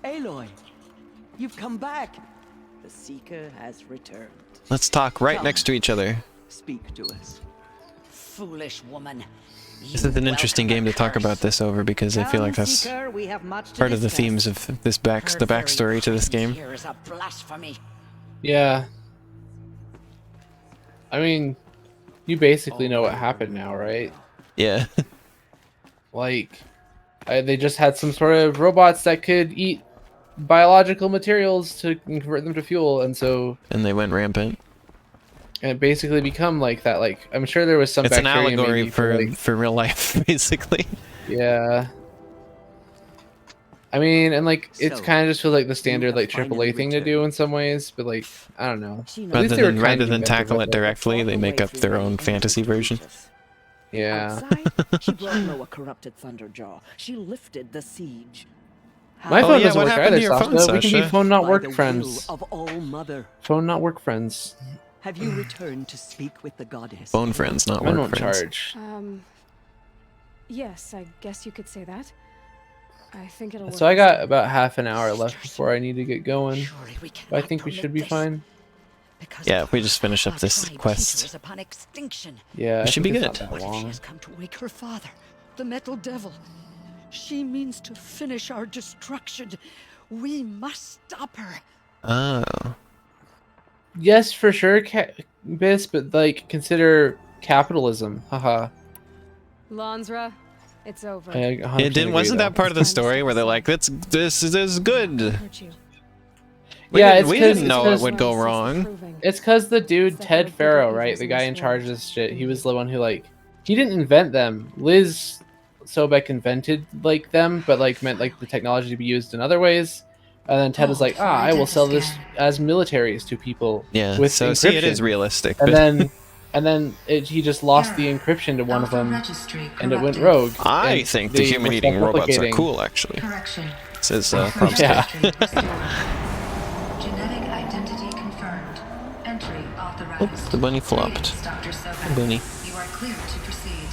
Aloy, you've come back. The Seeker has returned. Let's talk right Come. next to each other. Speak to us. Foolish woman. This is an interesting game to talk about this over, because I feel like that's Seeker, we have much to part of the discuss. themes of this the backstory to this game. Here is a blasphemy. Yeah. I mean, you basically know what happened now, right? Yeah. Like, they just had some sort of robots that could eat biological materials to convert them to fuel, and so... And they went rampant. And it basically become like that. Like, I'm sure there was some It's an bacteria allegory maybe for, like, for real life, basically. yeah. I mean, and like, it's So, kind of just feels like the standard like have AAA finally thing to returned. do in some ways, but like, I don't know. She knows At least Rather they were than, kind rather of than inventive tackle with it directly, they make up their own fantasy version. Yeah. Outside, she brought Noah corrupted Thunderjaw. She lifted the siege. My Oh, phone yeah, doesn't what work happened either, to your phone, Sasha. We can be Sasha? phone not By work the will friends. of All Mother. Phone not work friends. Have you returned to speak with the goddess? Phone friends, not I work don't friends. charge. Yes, I guess you could say that. I think it'll work. So I this got time. about half an hour left before I need to get going. Surely we But I cannot think we permit should be this. fine. Because Yeah, of if we her, just finish up our this tribe quest. teeters upon extinction. Yeah, It I should think be it's good. not What that if she long. has come to wake her father, the Metal Devil? She means to finish our destruction. We must stop her. Oh. Yes, for sure, Biss, but like, consider capitalism. Haha. Lansra, it's over. I 100% It didn't. agree, Wasn't though. that part of the story where they're like, "This is good"? Hurt you. Yeah, we didn't know it would go wrong. It's because the dude, It's the Ted whole Farrow, big right? evils The in guy this in charge of world. this shit, he was the one who, like, he didn't invent them. Liz Sobek invented, like, them, but, like, meant, like, the technology to be used in other ways. And then Ted was like, I will sell this as militaries to people Yeah. with So encryption. see, it is realistic. And but then he just lost the encryption to one of them, and it went rogue. I and think the they human-eating were robots are self-replicating. cool, actually. Correction. Says Prompster. Yeah. Genetic identity confirmed. Entry authorized. Oops, the bunny flopped. Greetings, Dr. Sobek. Bunny. You are clear to proceed.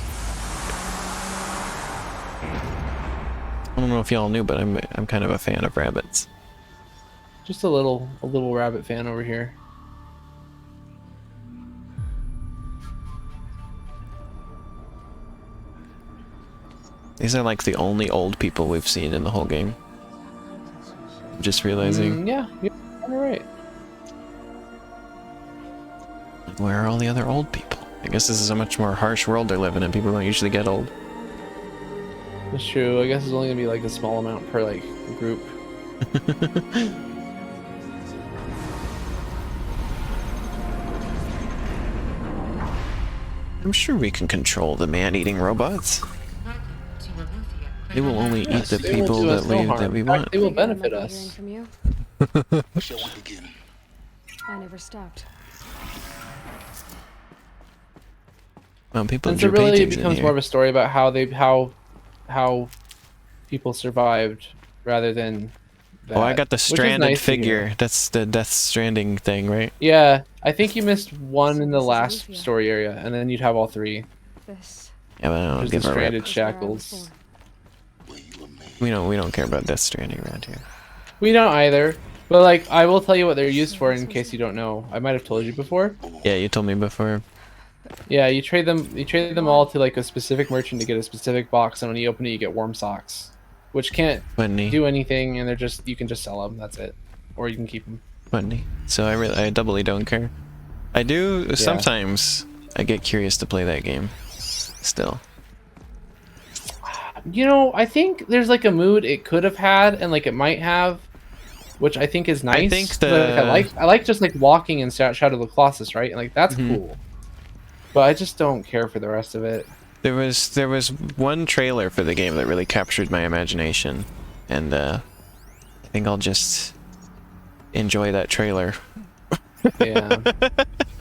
I don't know if y'all knew, but I'm kind of a fan of rabbits. Just a little rabbit fan over here. These are like the only old people we've seen in the whole game. Just realizing. Yeah, you're all right. Where are all the other old people? I guess this is a much more harsh world they're living in. People don't usually get old. That's true. I guess it's only gonna be like a small amount per like group. I'm sure we can control the man-eating robots. They will only eat the They won't people do us that no we harm. that we In fact, want. They will Figured I might benefit be us. hearing from you. Shall we begin? I never stopped. Well, people Since it drew really paintings in becomes here. more of a story about how people survived rather than that. Oh, I got the which is stranded nice to hear. figure. That's the Death Stranding thing, right? Yeah, I think you missed one So in the this is last Lufia. story area, and then you'd have all three. This Yeah, but I don't There's give the a rip. stranded is where I was shackles. born. We don't care about Death Stranding around here. We don't either, but like I will tell you what they're used for in case you don't know. I might have told you before. Yeah, you told me before. Yeah, you trade them all to like a specific merchant to get a specific box, and when you open it, you get warm socks, which can't Funny, do anything, and you can just sell them. That's it, or you can keep them. funny. So I doubly don't care. I do sometimes. I get curious to play that game. Still. You know, I think there's like a mood it could have had, and like it might have, which I think is nice. I think I like just like walking in Shadow of the Colossus, right? And like that's cool. But I just don't care for the rest of it. There was one trailer for the game that really captured my imagination, and I think I'll just enjoy that trailer. Yeah.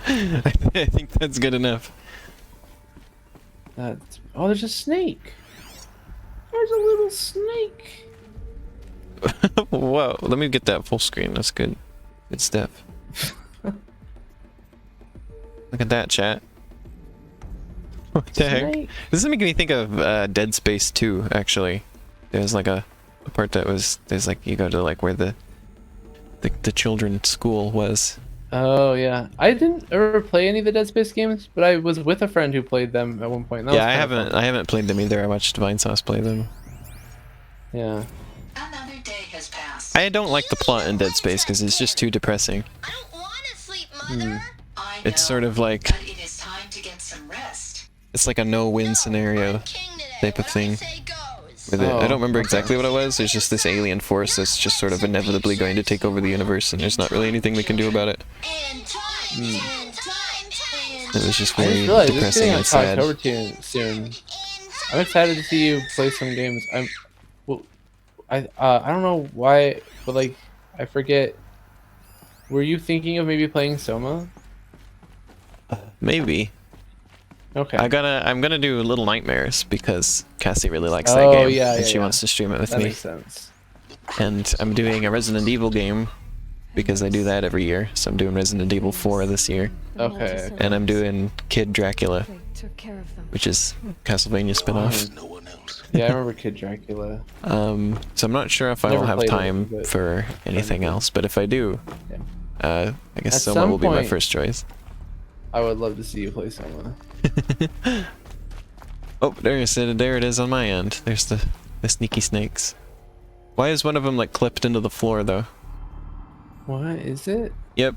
I think that's good enough. Oh, there's a snake. There's a little snake. Whoa, let me get that full screen. That's good. Good stuff. Look at that, chat. What the heck? Snake. This is making me think of Dead Space 2, actually. There's like a part that was, there's like, you go to like where the children's school was. Oh yeah, I didn't ever play any of the Dead Space games, but I was with a friend who played them at one point. That was Yeah, I kinda haven't fun. I haven't played them either. I watched Vinesauce play them. Yeah. Another day has passed. I don't like the plot in Dead Space because it's just too depressing. I don't want to sleep, Mother. I know, It's sort of like, but it is time to get some rest. it's like a no-win scenario type of thing. With it. I don't remember exactly what it was. There's just this alien force that's just sort of inevitably going to take over the universe, and there's not really anything they can do about it. It was just I very just realized this depressing getting and on sad. October soon. I'm excited to see you play some games. I don't know why, but like I forget. Were you thinking of maybe playing Soma? Maybe. Okay. I'm gonna do Little Nightmares because Cassie really likes that Oh, game, yeah, and yeah, she yeah. wants to stream it with That me. makes sense. And I'm doing a Resident Evil game because I do that every year. So I'm doing Resident Evil 4 this year, Okay. and I'm doing Kid Dracula, They took care of them. which is Castlevania spin-off. Yeah, I remember Kid Dracula. So I'm not sure if I Never will have played it, time but- for anything else, but if I do, I guess At Soma some will be my point- first choice. I would love to see you play Soma. Oh, there it is on my end. There's the sneaky snakes. Why is one of them like clipped into the floor though? What is it? Yep.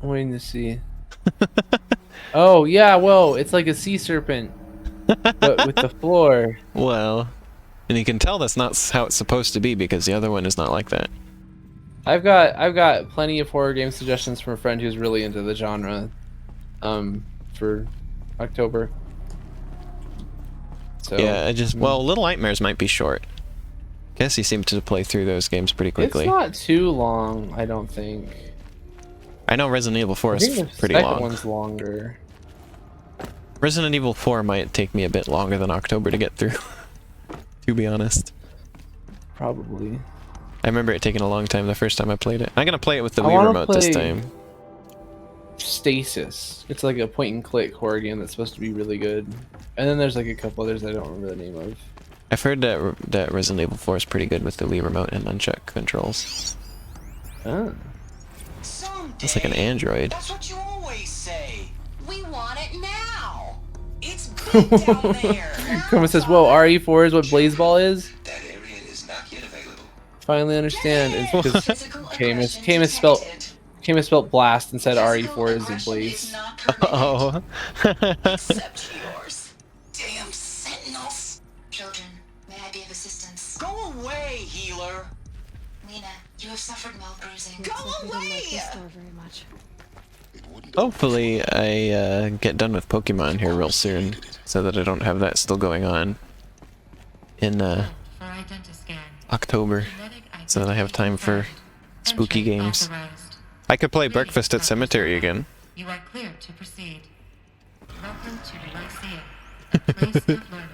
I'm waiting to see. Oh yeah, whoa! It's like a sea serpent, but with the floor. Well, and you can tell that's not how it's supposed to be because the other one is not like that. I've got plenty of horror game suggestions from a friend who's really into the genre. For October. So Yeah, well, Little Nightmares might be short. Guess you seem to play through those games pretty quickly. It's not too long, I don't think. I know Resident Evil 4 I think is the pretty second long. one's longer. Resident Evil 4 might take me a bit longer than October to get through, to be honest. Probably. I remember it taking a long time the first time I played it. I'm gonna play it with the I Wii wanna remote this play- time. Stasis. It's like a point and click horror game that's supposed to be really good. And then there's like a couple others I don't remember the name of. I've heard that Resident Evil 4 is pretty good with the Wii remote and nunchuck controls. Oh. It's like an Android. That's what you always say. We want it now. It's good down there. Kermit says, "Whoa, RE4 is what Blazeball is." That area is not yet available. Finally understand. It's because Camus spelled Came and spelled blast and said RE4 is a blaze. Oh. Except yours. Damn sentinels. Children, may I be of assistance? Go away, healer. Nina, you have suffered mild bruising. Go Looks like we didn't like away. this store very much. Hopefully I get done with Pokemon here real soon, so that I don't have that still going on in October, so that I have time for spooky games. I could play Breakfast at Cemetery again. You are clear to proceed. Welcome to the Lyceum, a place of learning.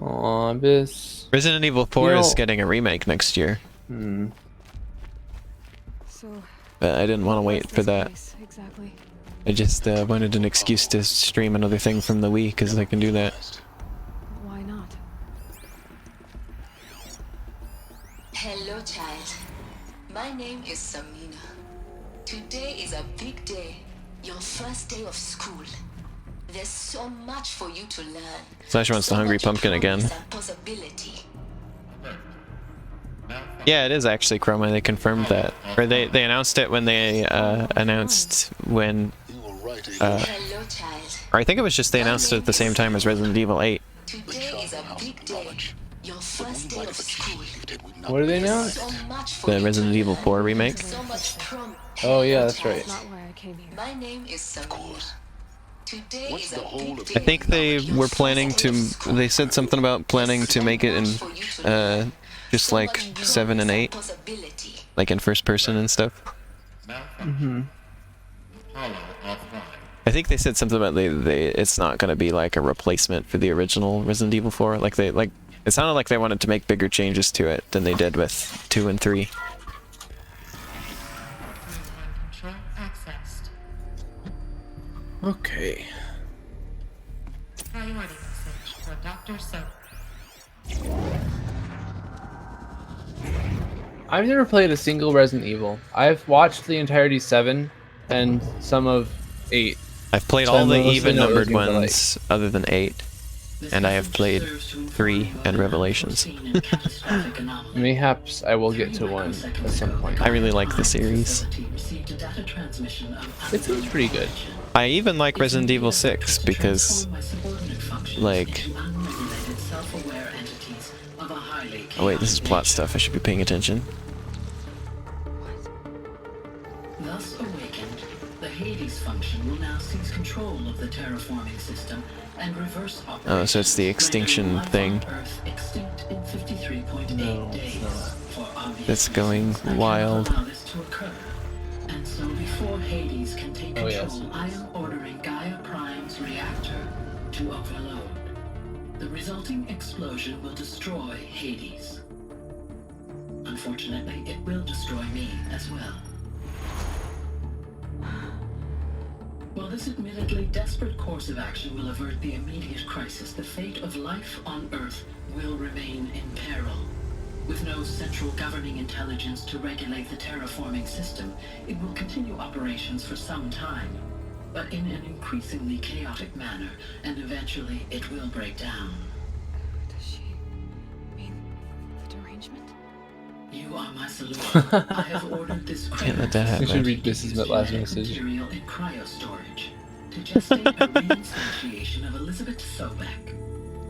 Aw, Abyss. Resident Evil 4 You is know- getting a remake next year, So, but I didn't want to wait what's for this that. place, exactly? I just wanted an excuse to stream another thing from the Wii, because I can do that. Why not? Hello, child. My name is Samina. Today is a big day. Your first day of school. There's so much for you to learn. Slash wants the Hungry Pumpkin again. Possibility. Yeah, it is actually Chroma. They confirmed that, or they announced it when they announced when. Hello, child. Or I think it was just they announced it at the same time as Resident Evil 8. Today is a big day. Your first day of school. What did they announce? So much for The you to Resident Evil learn. 4 remake. So much prom. Oh yeah, that's right. That's not why I came here. My name is Samina. Today is a big day. I think they were planning to. They said something about planning to make it in just like 7 and 8, Possibility. like in first person and stuff. I think they said something about it's not going to be like a replacement for the original Resident Evil 4. Like it sounded like they wanted to make bigger changes to it than they did with 2 and 3. Control accessed. Okay. Priority message for Dr. Soap. I've never played a single Resident Evil. I've watched the entirety 7 and some of 8. I've played So all I the mostly know even-numbered those games I ones other than 8, and I have played 3 and Revelations. Mayhaps I will get to 1 at some point. I really like the series. It seems pretty good. I even like Resident Evil 6 because, like... Oh wait, this is plot stuff. I should be paying attention. Thus awakened, the Hades function will now seize control of the terraforming system and reverse operations. Oh, so it's the extinction thing. Earth extinct in 53.8 days. For obvious That's going reasons, I wild. cannot allow this to occur. And so before Hades can take control, yes. I am ordering Gaia Prime's reactor to overload. The resulting explosion will destroy Hades. Unfortunately, it will destroy me as well. While this admittedly desperate course of action will avert the immediate crisis, the fate of life on Earth will remain in peril. With no central governing intelligence to regulate the terraforming system, it will continue operations for some time, but in an increasingly chaotic manner, and eventually it will break down. Does she mean the derangement? You are my solution. I have ordered this Can't let that You should happen. read Mrs. last message. material in cryostorage to gestate a reinstantiation of Elizabeth Sobek,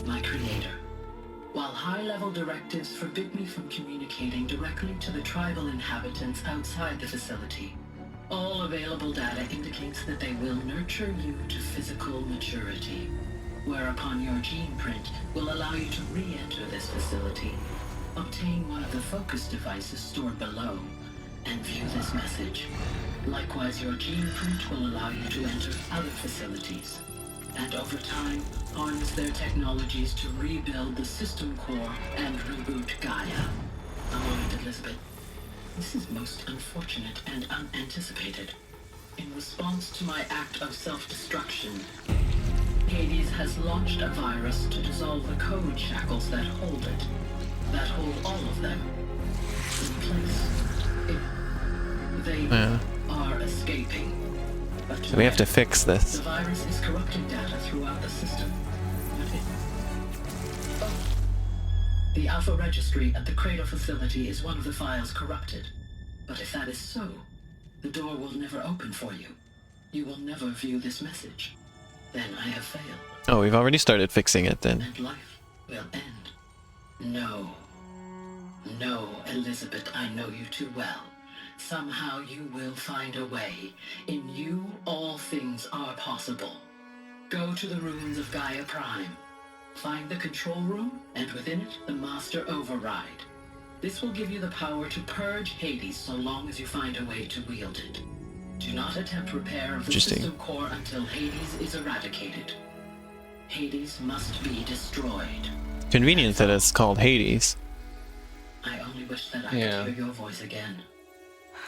my creator. While high-level directives forbid me from communicating directly to the tribal inhabitants outside the facility, all available data indicates that they will nurture you to physical maturity, whereupon your gene print will allow you to re-enter this facility, obtain one of the focus devices stored below, and view this message. Likewise, your gene print will allow you to enter other facilities, and over time, harness their technologies to rebuild the system core and reboot Gaia. A moment, Elizabeth. This is most unfortunate and unanticipated. In response to my act of self-destruction, Hades has launched a virus to dissolve the code shackles that hold it, that hold all of them in place. They are escaping. But So we have to fix this. the virus is corrupting data throughout the system. But the Alpha registry at the Cradle facility is one of the files corrupted. But if that is so, the door will never open for you. You will never view this message. Then I have failed. Oh, we've already started fixing it then. And life will end. No. No, Elizabeth, I know you too well. Somehow you will find a way. In you, all things are possible. Go to the ruins of Gaia Prime. Find the control room, and within it, the Master Override. This will give you the power to purge Hades so long as you find a way to wield it. Do not attempt repair of the system core until Hades is eradicated. Hades must be destroyed. Convenient that it's called Hades. I only wish that I could hear your voice again.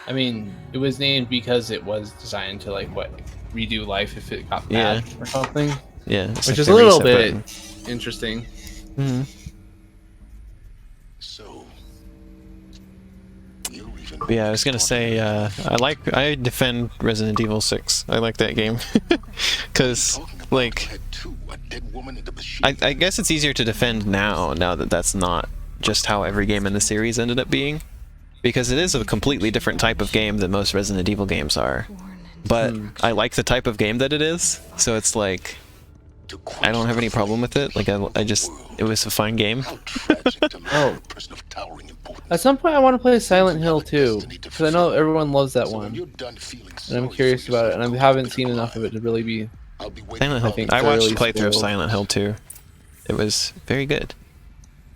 I mean, it was named because it was designed to, like, what, redo life if it got bad or something. Yeah. Which is a little bit interesting. Mm-hmm. So, but yeah, I was gonna say, I defend Resident Evil 6. I like that game. Because, like, I guess it's easier to defend now that that's not just how every game in the series ended up being. Because it is a completely different type of game than most Resident Evil games are. But I like the type of game that it is, so it's like, I don't have any problem with it. Like, I just, it was a fine game. Oh. At some point I want to play Silent Hill too, because I know everyone loves that one. And I'm curious about it, and I haven't seen enough of it to really be... Silent Hill. I watched a playthrough of Silent Hill 2. It was very good.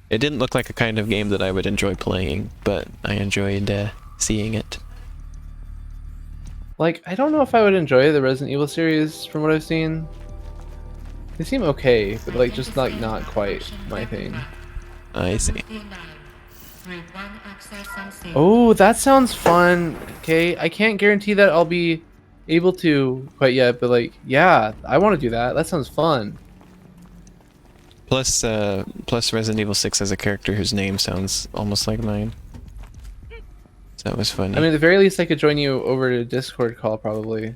It didn't look like a kind of game that I would enjoy playing, but I enjoyed seeing it. Like, I don't know if I would enjoy the Resident Evil series from what I've seen. They seem okay, but like just like not quite my thing. I see. Oh, that sounds fun. Okay, I can't guarantee that I'll be able to quite yet, but like, yeah, I want to do that. That sounds fun. Plus Resident Evil 6 has a character whose name sounds almost like mine. So that was funny. I mean, at the very least, I could join you over to Discord call, probably.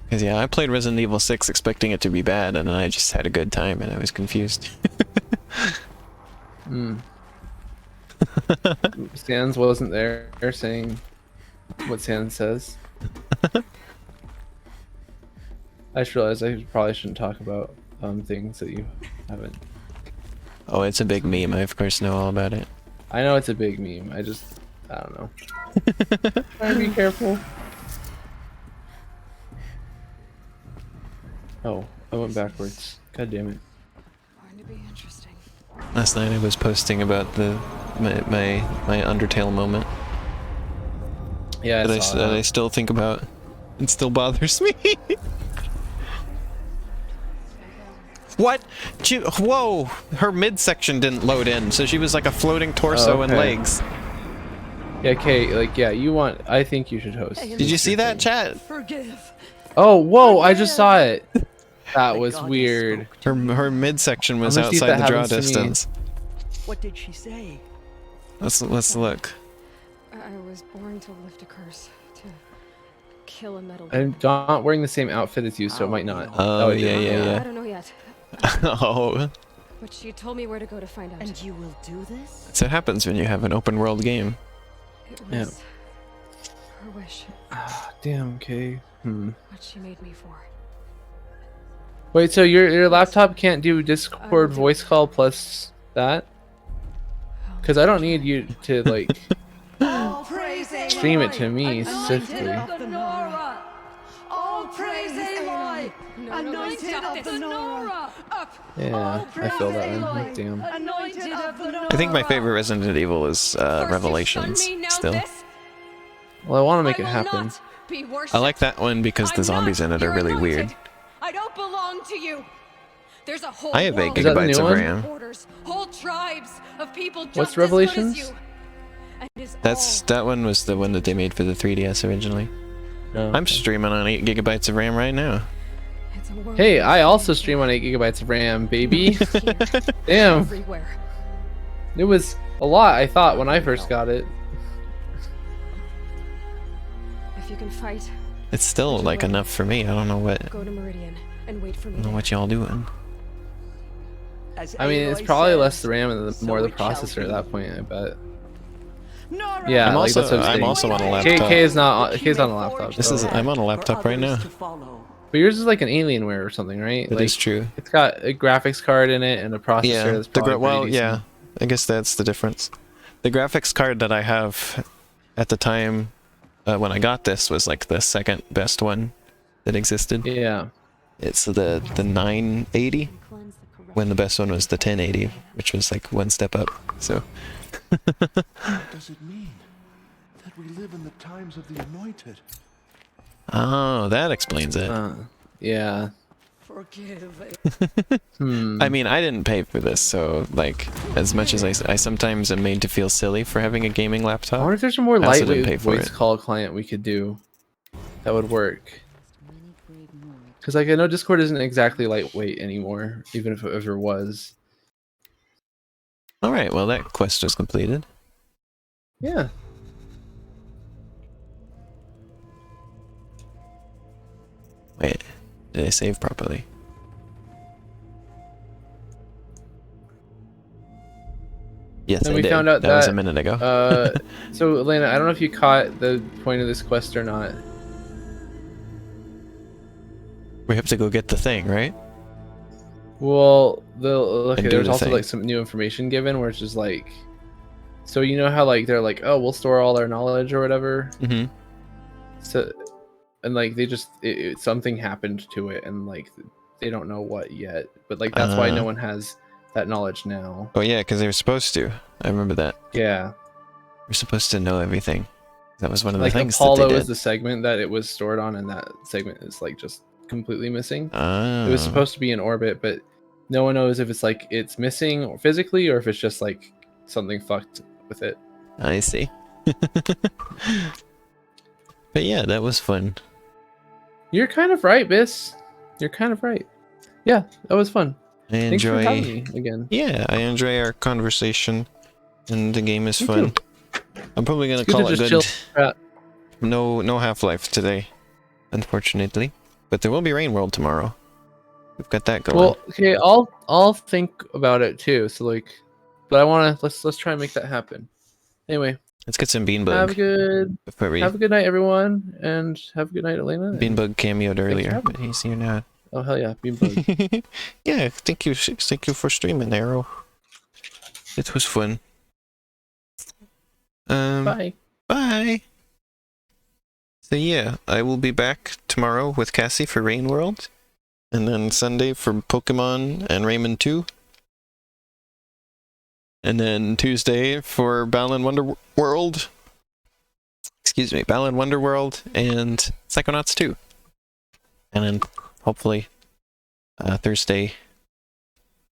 Because yeah, I played Resident Evil 6 expecting it to be bad, and then I just had a good time, and I was confused. Sans wasn't there saying what Sans says. I just realized I probably shouldn't talk about things that you haven't. Oh, it's a big meme. I of course know all about it. I know it's a big meme. I don't know. Try to be careful. Oh, I went backwards. God damn it. Going to be interesting. Last night I was posting about my Undertale moment. Yeah, that I still think about. It still bothers me. What? Whoa! Her midsection didn't load in, so she was like a floating torso and legs. Yeah, okay, like, yeah, I think you should host. Did you see that, chat? Forgive. Oh, whoa, I just saw it. That was weird. Her midsection was outside the draw distance. What did she say? Let's look. I was born to lift a curse, to kill a metal. I'm not wearing the same outfit as you, so it might not. Oh, yeah. I don't know yet. Oh. But she told me where to go to find out. And you will do this? That's what happens when you have an open world game. It was her wish. Ah, damn, okay. What she made me for. Wait, so your laptop can't do Discord voice call plus that? Because I don't need you to like stream it to me specifically. All praise Aloy, anointed of the Nora. Yeah, I feel that one. Like, damn. Anointed of the Nora. I think my favorite Resident Evil is Revelations still. Well, I want to make it happen. I like that one because the zombies in it are really weird. I don't belong to you. There's a whole I have 8 gigabytes of RAM. Whole tribes of people just What's Revelations? That one was the one that they made for the 3DS originally. Oh, I'm streaming on 8 gigabytes of RAM right now. It's a world Hey, I also stream on 8 gigabytes of RAM, baby. Damn. everywhere. It was a lot, I thought, when I first got it. If you can fight, It's still like enough for me. I don't know what. go to Meridian and wait for I me. don't know what y'all doing. I mean, it's probably less the RAM and more the processor at that point, I bet. Yeah, I'm like also that's what I'm also on a laptop. K is not K's on a laptop. This so. is I'm on a laptop right now. But yours is like an Alienware or something, right? That like, is true. It's got a graphics card in it and a processor. Yeah. That's probably Well, pretty yeah. decent. I guess that's the difference. The graphics card that I have at the time when I got this was like the second best one that existed. Yeah. It's the 980 when the best one was the 1080, which was like one step up. So. What does it mean? That we live in the times of the anointed. Oh, that explains it. Yeah. Forgive. I mean, I didn't pay for this, so like, as much as I sometimes am made to feel silly for having a gaming laptop. I wonder if there's a more I also didn't pay lightweight for voice it. call client we could do that would work. Because like I know Discord isn't exactly lightweight anymore, even if it ever was. All right, well that quest was completed. Yeah. Wait, did I save properly? Yes, And I we did. found out that was a minute ago. So Elena, I don't know if you caught the point of this quest or not. We have to go get the thing, right? Well, And do there's the also thing. like some new information given where it's just like, so you know how like they're like, oh, we'll store all our knowledge or whatever. Mm-hmm. So, and like they just something happened to it, and like they don't know what yet. But like that's why no one has that knowledge now. Oh yeah, because they were supposed to. I remember that. Yeah. We're supposed to know everything. That was one of the Like things Apollo that they is did. the segment that it was stored on, and that segment is like just completely missing. Oh. It was supposed to be in orbit, but no one knows if it's like it's missing or physically, or if it's just like something fucked with it. I see. But yeah, that was fun. You're kind of right, Biss. You're kind of right. Yeah, that was fun. I Thanks for enjoy. having me again. Yeah, I enjoy our conversation, and the game is Me fun. too. I'm probably gonna It's good call to it just good. chill. No Half-Life today, unfortunately. But there will be Rain World tomorrow. We've got that going. Well, okay, I'll think about it too. So like, but I wanna let's try and make that happen. Anyway, let's get some Beanbug. have a good night, everyone, and have a good night, Elena. Beanbug cameoed for earlier, having but he's here now. Oh hell yeah, Beanbug. Yeah, thank you for streaming, Arrow. It was fun. Bye. Bye. So yeah, I will be back tomorrow with Cassie for Rain World, and then Sunday for Pokemon and Rayman 2, and then Tuesday for Balan Wonder World. Excuse me, Balan Wonder World and Psychonauts 2, and then hopefully Thursday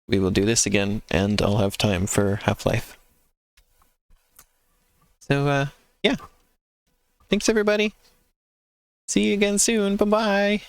we will do this again, and I'll have time for Half-Life. So yeah, thanks everybody. See you again soon. Bye-bye.